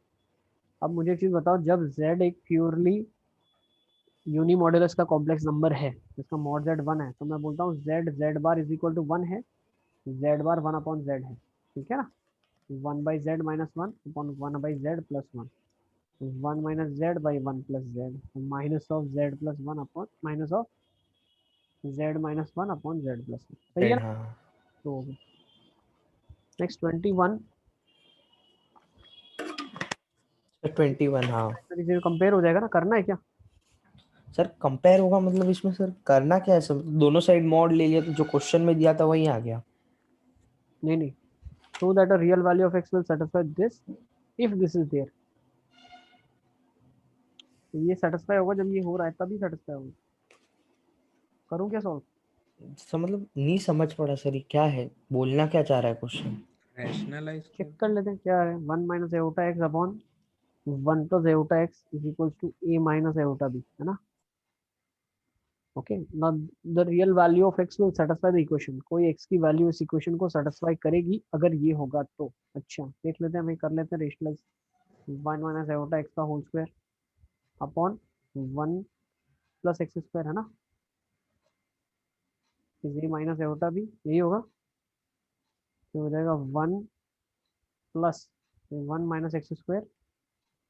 अब मुझे एक चीज बताओ, जब z एक प्योरली यूनिमॉड्यूलस का कॉम्प्लेक्स नंबर है जिसका मॉड z 1 है, तो मैं बोलता हूँ z bar is equal to 1 है, z बार 1 अपॉन z है। ठीक है ना, 1 by z minus 1 upon 1 by z plus 1, 1 minus z by 1 plus z, minus of z plus 1 upon minus of z minus 1 upon z plus 1। सही है ना, हाँ तो हो गया। नेक्स्ट 21 21 हाँ। तरीके कंपेयर हो जाएगा ना, करना है क्या, सर कंपेयर होगा मतलब इसमें सर करना क्या है सर, दोनों साइड मॉड ले लिया तो जो क्वेश्चन में दिया था वही आ गया। नहीं नहीं, so that a real value of x will satisfy this if this is there। तो ये सेटिस्फाई होगा जब ये हो रहा है, तभी सेटिस्फाई होगा। करूँ क्या सॉल्व, सर मतलब नहीं समझ पड़ा सर ये क्या है, बोलना क्या चाह रहा है क्वेश्चन। रैशनलाइज चेक कर लेते हैं क्या है, 1 minus iota X upon 1 plus iota X is equals to a minus iota b, है ना। Okay, now the real value of x will satisfy the equation, कोई x की वैल्यू इस इक्वेशन को सेटिस्फाई करेगी अगर ये होगा तो। अच्छा देख लेते हैं, हमें कर लेते हैं रेशनलाइज, 1 माइनस एओटा एक्स का whole square upon 1 plus x square, है ना, is a minus iota b, यही होगा। तो हो जाएगा 1 plus 1 minus x square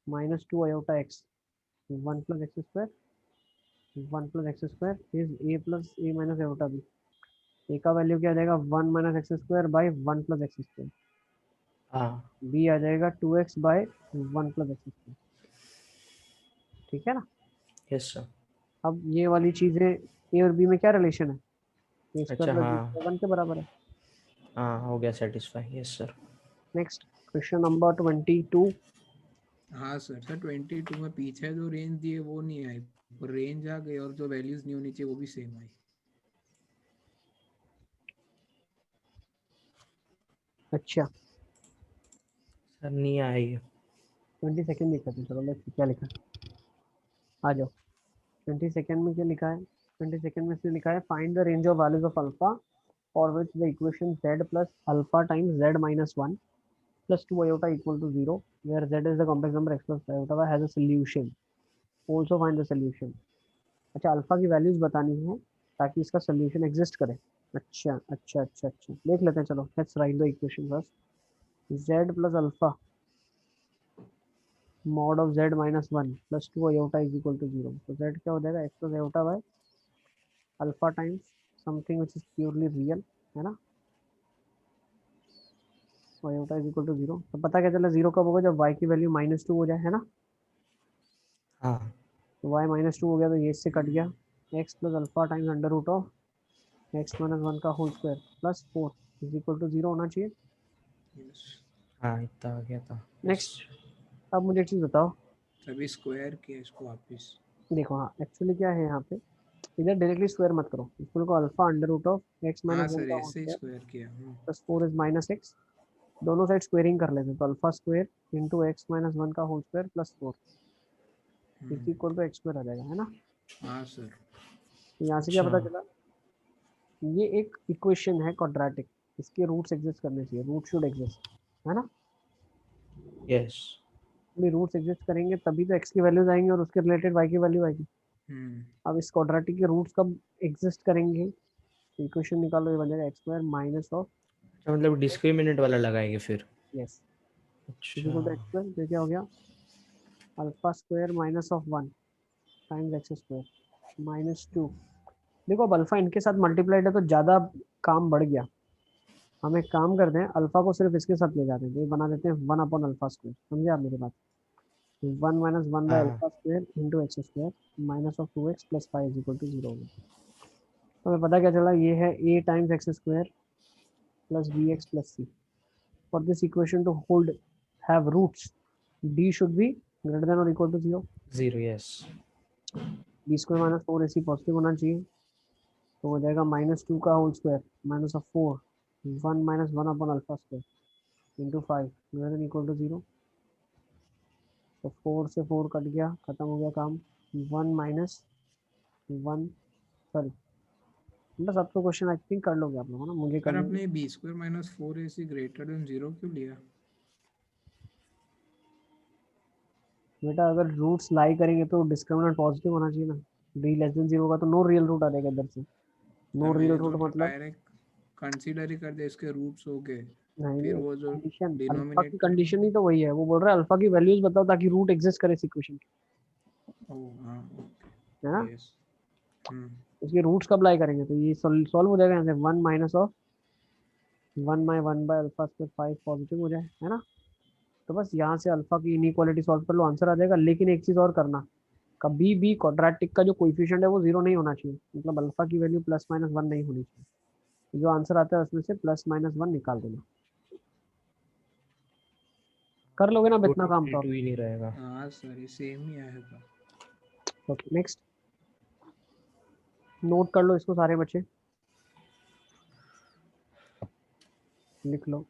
minus 2 iota x, 1 plus x square, 1 plus x square is a plus a minus iota b. A का वैल्यू क्या आ जाएगा, 1 minus x square by 1 plus x square, हाँ बी आ जाएगा 2x by 1 plus x square. ठीक है ना, यस सर। अब ये वाली चीज़ें ए और बी में क्या रिलेशन है, ए अच्छा स्क्वायर प्लस बी हाँ स्क्वायर 1 के बराबर है। हाँ हो गया satisfy, yes sir. Next question number 22। हाँ सर, सर 22 में पीछे जो रेंज दी है वो नहीं आई, रेंज आ गई और जो वैल्यूज नहीं होनी चाहिए वो भी सेम आई। अच्छा सर नहीं आई। 22 लिखा था, चलो लेट्स क्या लिखा है, आ जाओ। 22 में क्या लिखा है, 22 में से लिखा है find the range of values of alpha for which the equation z plus alpha times z minus 1 plus 2 iota equal to 0, where z is the complex number x plus iota has a solution, also find the solution। अच्छा अल्फा की वैल्यूज बतानी है ताकि इसका सोल्यूशन एग्जिस्ट करे। अच्छा अच्छा अच्छा अच्छा देख लेते हैं, चलो let's write the equation first, z plus alpha mod of z minus 1 plus 2 iota is equal to 0, तो z क्या हो जाएगा, x plus iota by alpha times something which is purely real, है ना, iota इज इक्वल टू 0। तो पता क्या चला, 0 कब होगा, जब y की वैल्यू -2 हो जाए, है ना। हाँ तो y -2 हो गया तो ये इससे कट गया, x plus alpha times under root of x minus 1 का whole square plus 4 is equal to 0 होना चाहिए। यस, हाँ इतना आ गया था। नेक्स्ट, अब मुझे एक चीज़ बताओ, तभी स्क्वायर किया इसको वापस। देखो हाँ एक्चुअली क्या है यहाँ पे, इधर डायरेक्टली स्क्वायर मत करो, इसको लिखो alpha under root of x हाँ माइनस वन सर का होल ऐसे ही स्क्वायर स्क्वायर किया। प्लस 4 इज माइनस एक्स, दोनों साइड स्क्वेयरिंग कर लेते हैं, तो alpha square into x minus one का whole square plus 4 is equal to x square आ जाएगा, है ना। हाँ सर। तो यहाँ से क्या पता अच्छा चला, ये एक इक्वेशन है क्वाड्रेटिक, इसके रूट्स एग्जिस्ट करने चाहिए, रूट शुड एग्जिस्ट, है ना। यस रूट्स एग्जिस्ट करेंगे तभी तो एक्स की वैल्यूज आएंगी और उसके रिलेटेड वाई की वैल्यू आएगी। अब इस क्वाड्रेटिक के रूट्स कब एग्जिस्ट करेंगे, इक्वेशन निकालो, ये बन जाएगा एक्स स्क्वायर माइनस ऑफ अच्छा, मतलब डिस्क्रिमिनेंट वाला लगाएंगे फिर। यस अच्छा इक्वल टू एक्स स्क्वायर, तो क्या हो गया alpha square minus of 1 times x square minus 2। देखो अब अल्फा इनके साथ मल्टीप्लाइड है तो ज़्यादा काम बढ़ गया, हम एक काम करते हैं अल्फा को सिर्फ इसके साथ ले जाते हैं, तो ये बना देते हैं 1 अपॉन अल्फा स्क्वायर, समझे आप मेरी बात। 1 माइनस 1 बाई हाँ alpha square into X square minus of 2x plus 5 is equal to 0 हो गया। तो हमें पता क्या चला, ये है a times x square plus b x plus c. For this equation to hold have roots d should be greater than और equal to 0। 0 yes. B square minus 4ac positive होना चाहिए, तो हो जाएगा -2 का whole square minus of 4 1 minus 1 upon alpha square into 5 greater than equal to 0। तो 4 से 4 कट गया, खत्म हो गया काम। 1 माइनस 1 सॉरी, बस अब तो क्वेश्चन आई थिंक कर लोगे आप लोग, है ना, मुझे सर करना आपने B square minus 4ac greater than 0 क्यों लिया? बेटा अगर रूट्स लाई करेंगे तो डिस्क्रिमिनेंट पॉजिटिव होना चाहिए ना, b लेस देन 0 का तो नो रियल रूट आ जाएगा इधर से, नो सर रियल मैंने रूट तो मतलब डायरेक्ट कंसीडर ही कर दिया, इसके रूट्स हो गए, नहीं फिर नहीं, वो जो कंडीशन अल्फा की डिनोमिनेटर। कंडीशन ही तो वही है, वो बोल रहा है अल्फा की वैल्यूज बताओ ताकि रूट एग्जिस्ट करे इस इक्वेशन की, ओह हाँ है ना। यस। इसके रूट्स कब लाई करेंगे तो ये सॉल्व हो जाएगा यहाँ से, 1 minus of 1 by 1 by alpha square 5 positive हो जाए, है ना। तो बस यहाँ से अल्फा की इनइक्वालिटी सॉल्व कर लो, आंसर आ जाएगा। लेकिन एक चीज और करना, कभी भी क्वाड्रेटिक का जो कोएफिशिएंट है वो 0 नहीं होना चाहिए, मतलब अल्फा की वैल्यू प्लस माइनस 1 नहीं होनी चाहिए, जो आंसर आता है उसमें से प्लस माइनस 1 निकाल देना। कर लोगे ना अब इतना काम तो। 2 ही नहीं रहेगा। हाँ सर ये सेम ही आएगा। ओके नेक्स्ट, नोट कर लो इसको सारे बच्चे, लिख लो।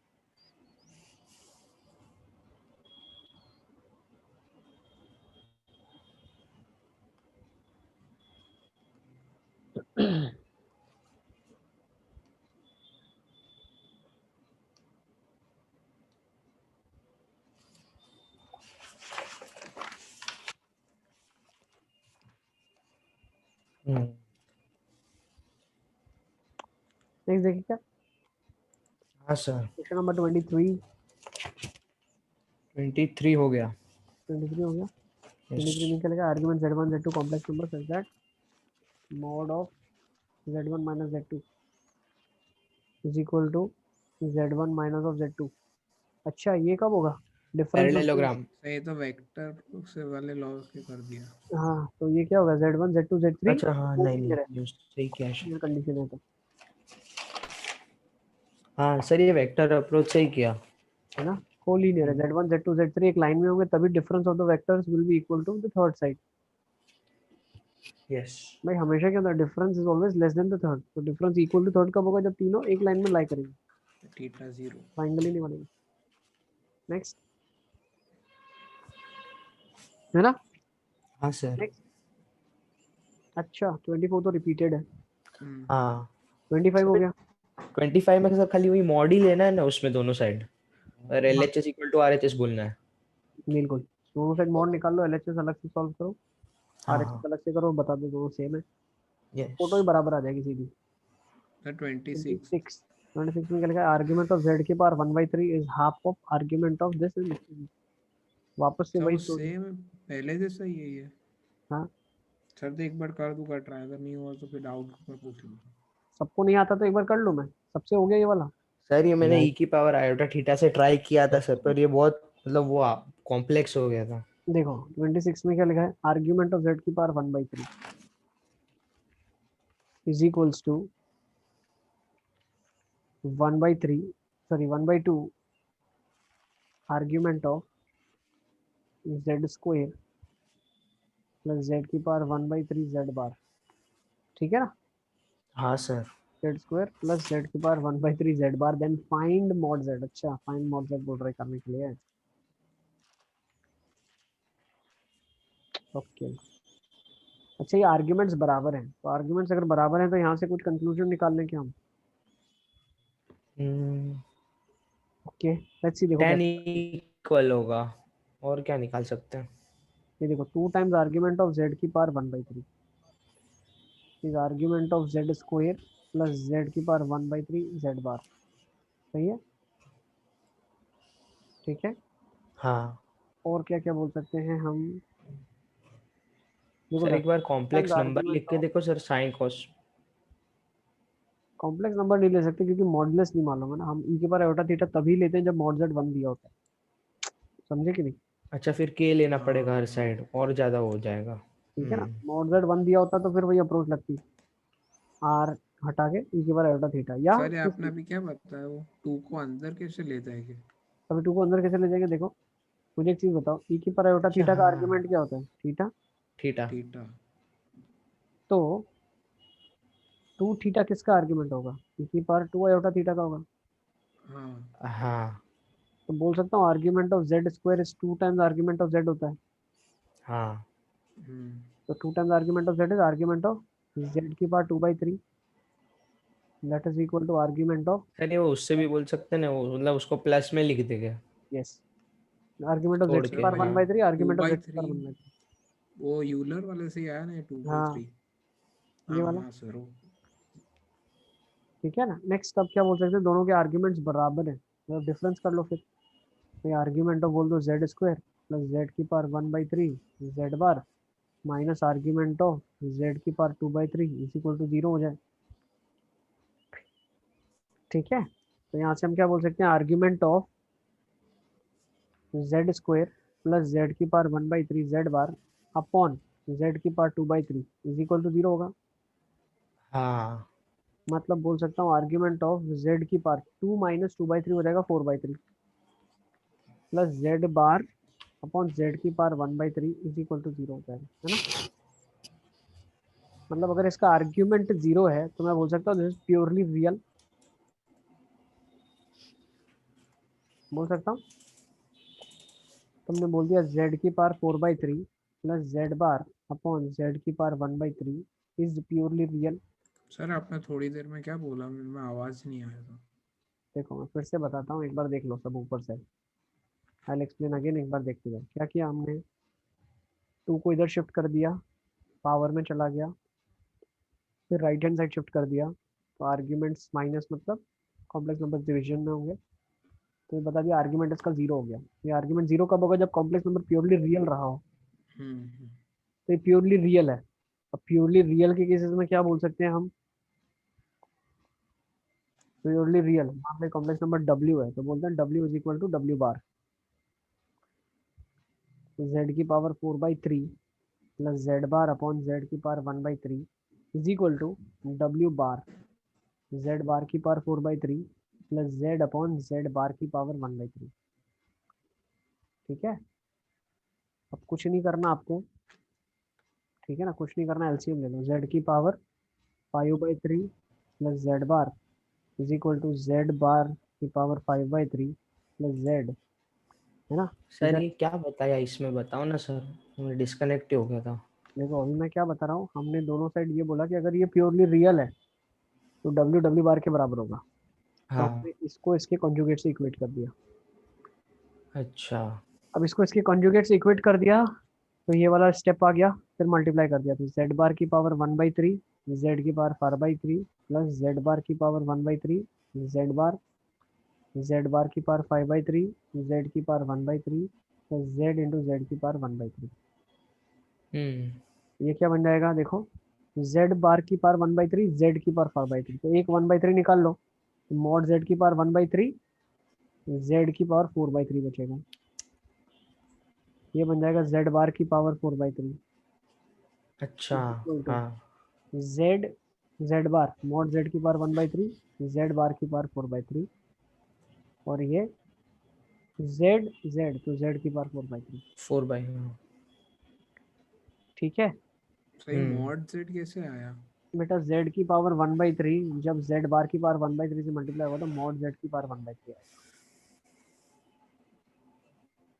नेक्स्ट देखिए क्या, हाँ सर क्वेश्चन नंबर 23 23 हो गया। 23 हो गया। Yes. 23 में क्या लिखा, argument z1 z2 complex number such that mod of z1 minus z2 is equal to z1 minus of z2। अच्छा ये कब होगा, डिफरेंस ऑफ, पैरेललोग्राम। ये तो वेक्टर से वाले लॉ के कर दिया। हाँ तो ये क्या होगा, z1 z2 z3 अच्छा हाँ नहीं कोलिनियर है, नहीं सही क्या है। ये कंडीशन है तो, हाँ सर ये वेक्टर अप्रोच से ही किया। है ना, कोलिनियर है, z1 z2 z3 एक लाइन में होंगे तभी difference of the vectors will be equal to the third side. Yes भाई हमेशा क्या होता है, difference is always less than the third, तो डिफरेंस इक्वल टू थर्ड कब होगा, जब तीनों एक लाइन में लाई करेंगे, थीटा 0। ट्रायंगल ही नहीं बनेगा। नेक्स्ट, है ना। हाँ सर। नेक्स्ट, अच्छा 24 तो रिपीटेड है, हाँ 25 हो गया। 25 में सर खाली वही मॉड ही लेना है ना उसमें दोनों साइड, और LHS इक्वल टू RHS बोलना है। बिल्कुल, दोनों साइड मॉड निकाल लो, एलएचएस अलग से सॉल्व करो, हाँ आरएचएस अलग से करो, बता दो दोनों सेम है, यस फोटो ही बराबर आ जाएगी सीधी। 26 26 में क्या लिखा है, आर्गुमेंट ऑफ z की power 1/3 is half of argument of this, वापस से सब वही स्टोरी। सेम पहले जैसा ही है ये। हाँ सर तो एक बार कर दूंगा ट्राई, अगर नहीं हुआ तो फिर डाउट पर पूछ लूंगा। सबको नहीं आता तो एक बार कर लूँ मैं, सबसे हो गया ये वाला। सर ये मैंने e की पावर आयोटा थीटा से ट्राई किया था सर, पर ये बहुत मतलब वो कॉम्प्लेक्स हो गया था। देखो 26 में क्या लिखा है, आर्ग्यूमेंट ऑफ z की power 1/3 is equals to 1/3 sorry 1/2 argument of z square plus z की पावर 1/3 z बार। ठीक है ना, हाँ sir. Z square plus Z की power 1/3 Z bar, then find mod Z. अच्छा, फाइंड मॉड जेड बोल रहे करने के लिए। ओके, अच्छा ये आर्ग्यूमेंट्स बराबर हैं, तो आर्ग्यूमेंट्स अगर बराबर हैं तो यहाँ से कुछ कंक्लूजन निकाल लें क्या हम? ओके लेट्स सी, देखो 10 कैसे। इक्वल होगा, और क्या निकाल सकते हैं? ये देखो 2 टाइम्स आर्ग्यूमेंट ऑफ जेड की power 1/3 is argument of Z square plus Z की पावर 1/3 जेड बार। सही है, ठीक है। हाँ और क्या क्या बोल सकते हैं हम? देखो सर, एक बार टाइम्स कॉम्प्लेक्स नंबर आर्ग्यूमेंट लिख के ऑफ, देखो sir, sine cos. Complex number नहीं ले सकते क्योंकि मॉडुलस नहीं मालूम है ना, हम ई के पावर आयोटा थीटा तभी लेते हैं जब मॉड जेड 1 दिया होता है, समझे कि नहीं? अच्छा, फिर के लेना पड़ेगा हर हाँ साइड, और ज्यादा हो जाएगा। ठीक है ना, मॉड जेड 1 दिया होता तो फिर वही अप्रोच लगती, आर हटा के ई के पावर आयोटा थीटा, या सर, ये आपने अभी क्या बताया, वो 2 को अंदर कैसे ले जाएंगे? अभी 2 को अंदर कैसे ले जाएंगे? देखो मुझे एक चीज बताओ, ई की पावर आयोटा अच्छा थीटा का हाँ, आर्गुमेंट क्या होता है? थीटा। थीटा। थीटा। तो 2 थीटा किसका आर्गुमेंट होगा? ई की पावर 2 आयोटा थीटा का होगा। हाँ। हाँ तो बोल सकता हूँ argument of Z square is 2 times argument of z होता है। हाँ हम्म। तो 2 times argument of z is argument of z की power 2/3, that is equal to argument of, sir, ये वो उससे भी बोल सकते हैं ना, वो मतलब उसको प्लस में लिख देंगे यस, आर्गुमेंट ऑफ छोड़ जेड की के। सर, पावर ये हाँ 1/3 to argument of by Z की थ्री पावर 1/3। वो यूलर वाले से ही आया ना, 2/3। हाँ, ये हाँ वाला, हाँ सर, वो ठीक है ना। नेक्स्ट अब क्या बोल सकते हैं, दोनों के आर्ग्यूमेंट्स बराबर है, मतलब डिफरेंस कर लो फिर। तो आर्ग्यूमेंट ऑफ बोल दो जेड स्क्वायर प्लस जेड की power 1/3 Z bar minus argument of z की पावर 2/3 इज इक्वल टू 0 हो जाए, ठीक है। तो यहाँ से हम क्या बोल सकते हैं, argument of Z square plus Z की power 1/3 Z bar upon Z की पावर 2/3 इज इक्वल टू 0 होगा। हाँ मतलब बोल सकता हूँ आर्ग्यूमेंट ऑफ जेड की पावर 2 माइनस 2/3 हो जाएगा 4/3 plus Z bar upon Z की पावर 1/3 इज इक्वल टू 0 हो जाएगा, है ना। मतलब अगर इसका आर्ग्यूमेंट 0 है तो मैं बोल सकता हूँ दिस इज प्योरली रियल, बोल सकता हूँ। तुमने बोल दिया जेड की power 4/3 plus Z bar upon Z की power 1/3 is purely real. Sir, आपने थोड़ी देर में क्या बोला, मेरे में आवाज नहीं आया था। देखो मैं फिर से बताता हूँ, एक बार देख लो सब ऊपर से, आई एक्सप्लेन अगेन, एक बार देखते जाओ क्या किया हमने। 2 को इधर शिफ्ट कर दिया, पावर में चला गया, फिर राइट हैंड साइड शिफ्ट कर दिया, तो आर्ग्यूमेंट्स माइनस मतलब कॉम्प्लेक्स नंबर डिवीजन में होंगे। तो ये बता दिया आर्ग्यूमेंट इसका 0 हो गया। ये आर्ग्यूमेंट 0 कब होगा? जब कॉम्प्लेक्स नंबर प्योरली रियल रहा हो। हम्म। तो ये प्योरली रियल है। अब प्योरली रियल के केसेस में क्या बोल सकते हैं हम? प्योरली रियल मान लो कॉम्प्लेक्स नंबर w है तो बोलते हैं w is equal to w bar, तो z की power 4/3 plus Z bar upon Z की power 1/3 is equal to w bar Z bar की power 4/3 plus Z upon Z bar की पावर 1/3, ठीक है। अब कुछ नहीं करना आपको, ठीक है ना, कुछ नहीं करना, एलसीएम ले लो, जेड की power 5/3 plus Z bar is equal to z bar की पावर 5/3 प्लस जेड, है ना। सर, Z, ये क्या बताया इसमें, बताओ ना सर, डिस्कनेक्ट हो गया था। देखो अभी मैं क्या बता रहा हूँ, हमने दोनों साइड ये बोला कि अगर ये प्योरली रियल है तो डब्ल्यू डब्ल्यू बार के बराबर होगा। तो हाँ। हमने इसको इसके कॉन्जुगेट से इक्वेट कर दिया। अच्छा। अब इसको इसके कॉन्जुगेट से इक्वेट कर दिया तो ये वाला स्टेप आ गया, फिर मल्टीप्लाई कर दिया, तो जेड बार की पावर 1/3 जेड की पावर 4/3 प्लस जेड बार की पावर 1/3 जेड बार की पावर 5/3 जेड की power 1/3 plus Z into Z की पावर 1/3। ये क्या बन जाएगा देखो, जेड बार की पावर 1/3 जेड की पावर 4/3, तो एक 1/3 निकाल लो, मॉड जेड की पावर 1/3 जेड की पावर 4/3 बचेगा। ये बन जाएगा जेड बार की पावर 4/3 अच्छा। इक्वल टू हाँ। जेड जेड बार मॉड जेड की पावर 1/3 जेड बार की पावर 4/3 और ये जेड जेड तो जेड की पावर 4/3, 4/। ठीक है। सही, मॉड जेड कैसे आया? बेटा z की पावर 1/3 जब z बार की पावर 1/3 से मल्टीप्लाई होगा तो मॉड z की पावर 1/3 आएगा।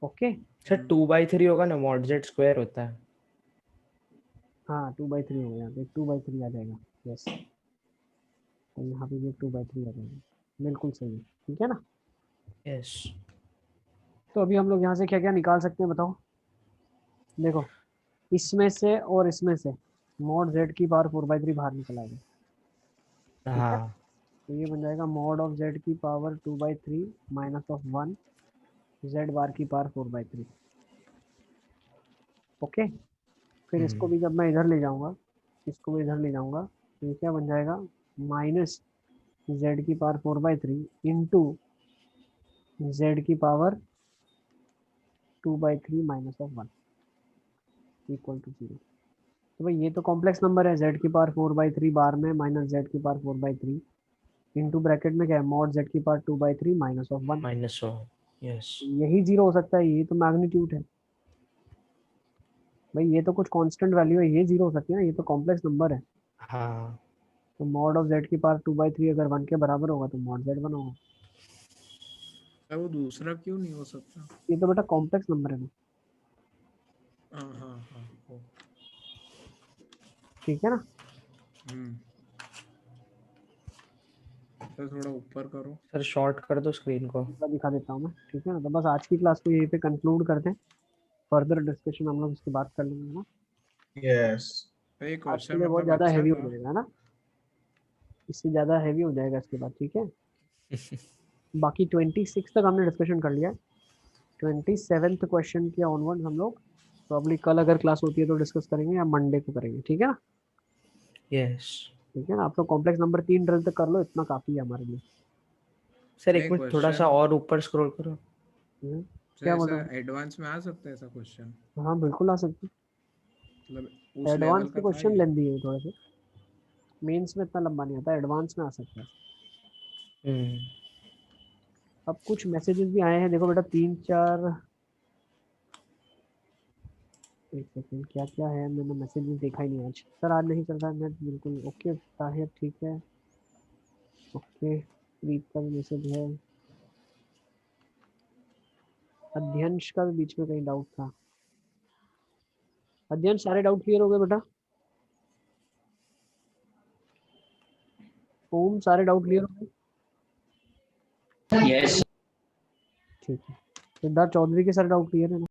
ओके सर 2/3 होगा ना, मॉड z स्क्वायर होता है। हाँ 2/3 हो गया, तो 2/3 आ जाएगा। यस, तो यहाँ पे भी 2/3 आ जाएगा, बिल्कुल सही है। ठीक है ना। यस तो अभी हम लोग यहाँ से क्या क्या निकाल सकते हैं बताओ। देखो इसमें से और इसमें से मॉड z की पावर 4/3 बाहर निकल आएगा। हाँ तो ये बन जाएगा मॉड ऑफ z की पावर 2/3 माइनस ऑफ 1 z बार की पावर 4/3। ओके, फिर इसको भी जब मैं इधर ले जाऊंगा, इसको भी इधर ले जाऊंगा, तो ये क्या बन जाएगा माइनस z की पावर 4/3 इंटू z की power 2/3 minus of 1 equal to 0। तो भाई ये तो कॉम्प्लेक्स नंबर है, z की पावर 4/3 बार में माइनस z की पावर 4/3 इंटू ब्रैकेट में क्या है मॉड z की पावर 2/3 माइनस ऑफ 1। माइनस हो। यस यही 0 हो सकता है, ये तो मैग्नीट्यूड है भाई, ये तो कुछ कांस्टेंट वैल्यू है, ये 0 हो सकती है ना, ये तो कॉम्प्लेक्स नंबर है। हाँ तो मॉड ऑफ z की पावर 2/3 अगर 1 के बराबर होगा तो मॉड z 1 होगा। वो दूसरा क्यों नहीं हो सकता? ये तो बेटा कॉम्प्लेक्स नंबर है ना। हाँ हाँ हाँ हो। ठीक है ना। तो थोड़ा ऊपर करो। सर शॉर्ट कर दो स्क्रीन को। पूरा दिखा देता हूँ मैं। ठीक है ना, तो बस आज की क्लास को यहीं पे कंक्लूड करते हैं, फर्दर डिस्कशन हम लोग इसकी बात कर लेंगे ना। यस ये आज के क्वेश्चन लिए बहुत मतलब ज़्यादा अच्छा हैवी हो था। जाएगा ना, इससे ज़्यादा हैवी हो जाएगा इसके बाद। ठीक है बाकी 26 तक हमने डिस्कशन कर लिया, 27th क्वेश्चन के ऑनवर्ड हम लोग प्रॉब्ली कल अगर क्लास होती है तो डिस्कस करेंगे या मंडे को करेंगे। ठीक है ना। यस ठीक है ना, आप लोग कॉम्प्लेक्स नंबर 3 ड्रिल तक कर लो, इतना काफ़ी है हमारे लिए। सर नहीं, एक मिनट थोड़ा सा question- और ऊपर स्क्रॉल करो। क्या ऐसा बोलो। एडवांस में आ सकता है ऐसा क्वेश्चन? हाँ बिल्कुल आ सकती मतलब है, उस लेवल एडवांस के का था क्वेश्चन ये? लेंदी है थोड़े से, मेंस में इतना लंबा नहीं आता, एडवांस में आ सकता है। अब कुछ मैसेजेस भी आए हैं, देखो बेटा 3-4, एक सेकंड क्या क्या है, मैंने मैसेजेस देखा ही नहीं आज। सर आज नहीं चल रहा नेट बिल्कुल। ओके ताहिर ठीक है, ओके प्रीत का भी मैसेज है, अध्यंश का भी बीच में कहीं डाउट था। अध्यंश सारे डाउट क्लियर हो गए बेटा? ओम सारे डाउट क्लियर हो गए? यस ठीक है, सिद्धार्थ चौधरी के सारे डाउट क्लियर है ना?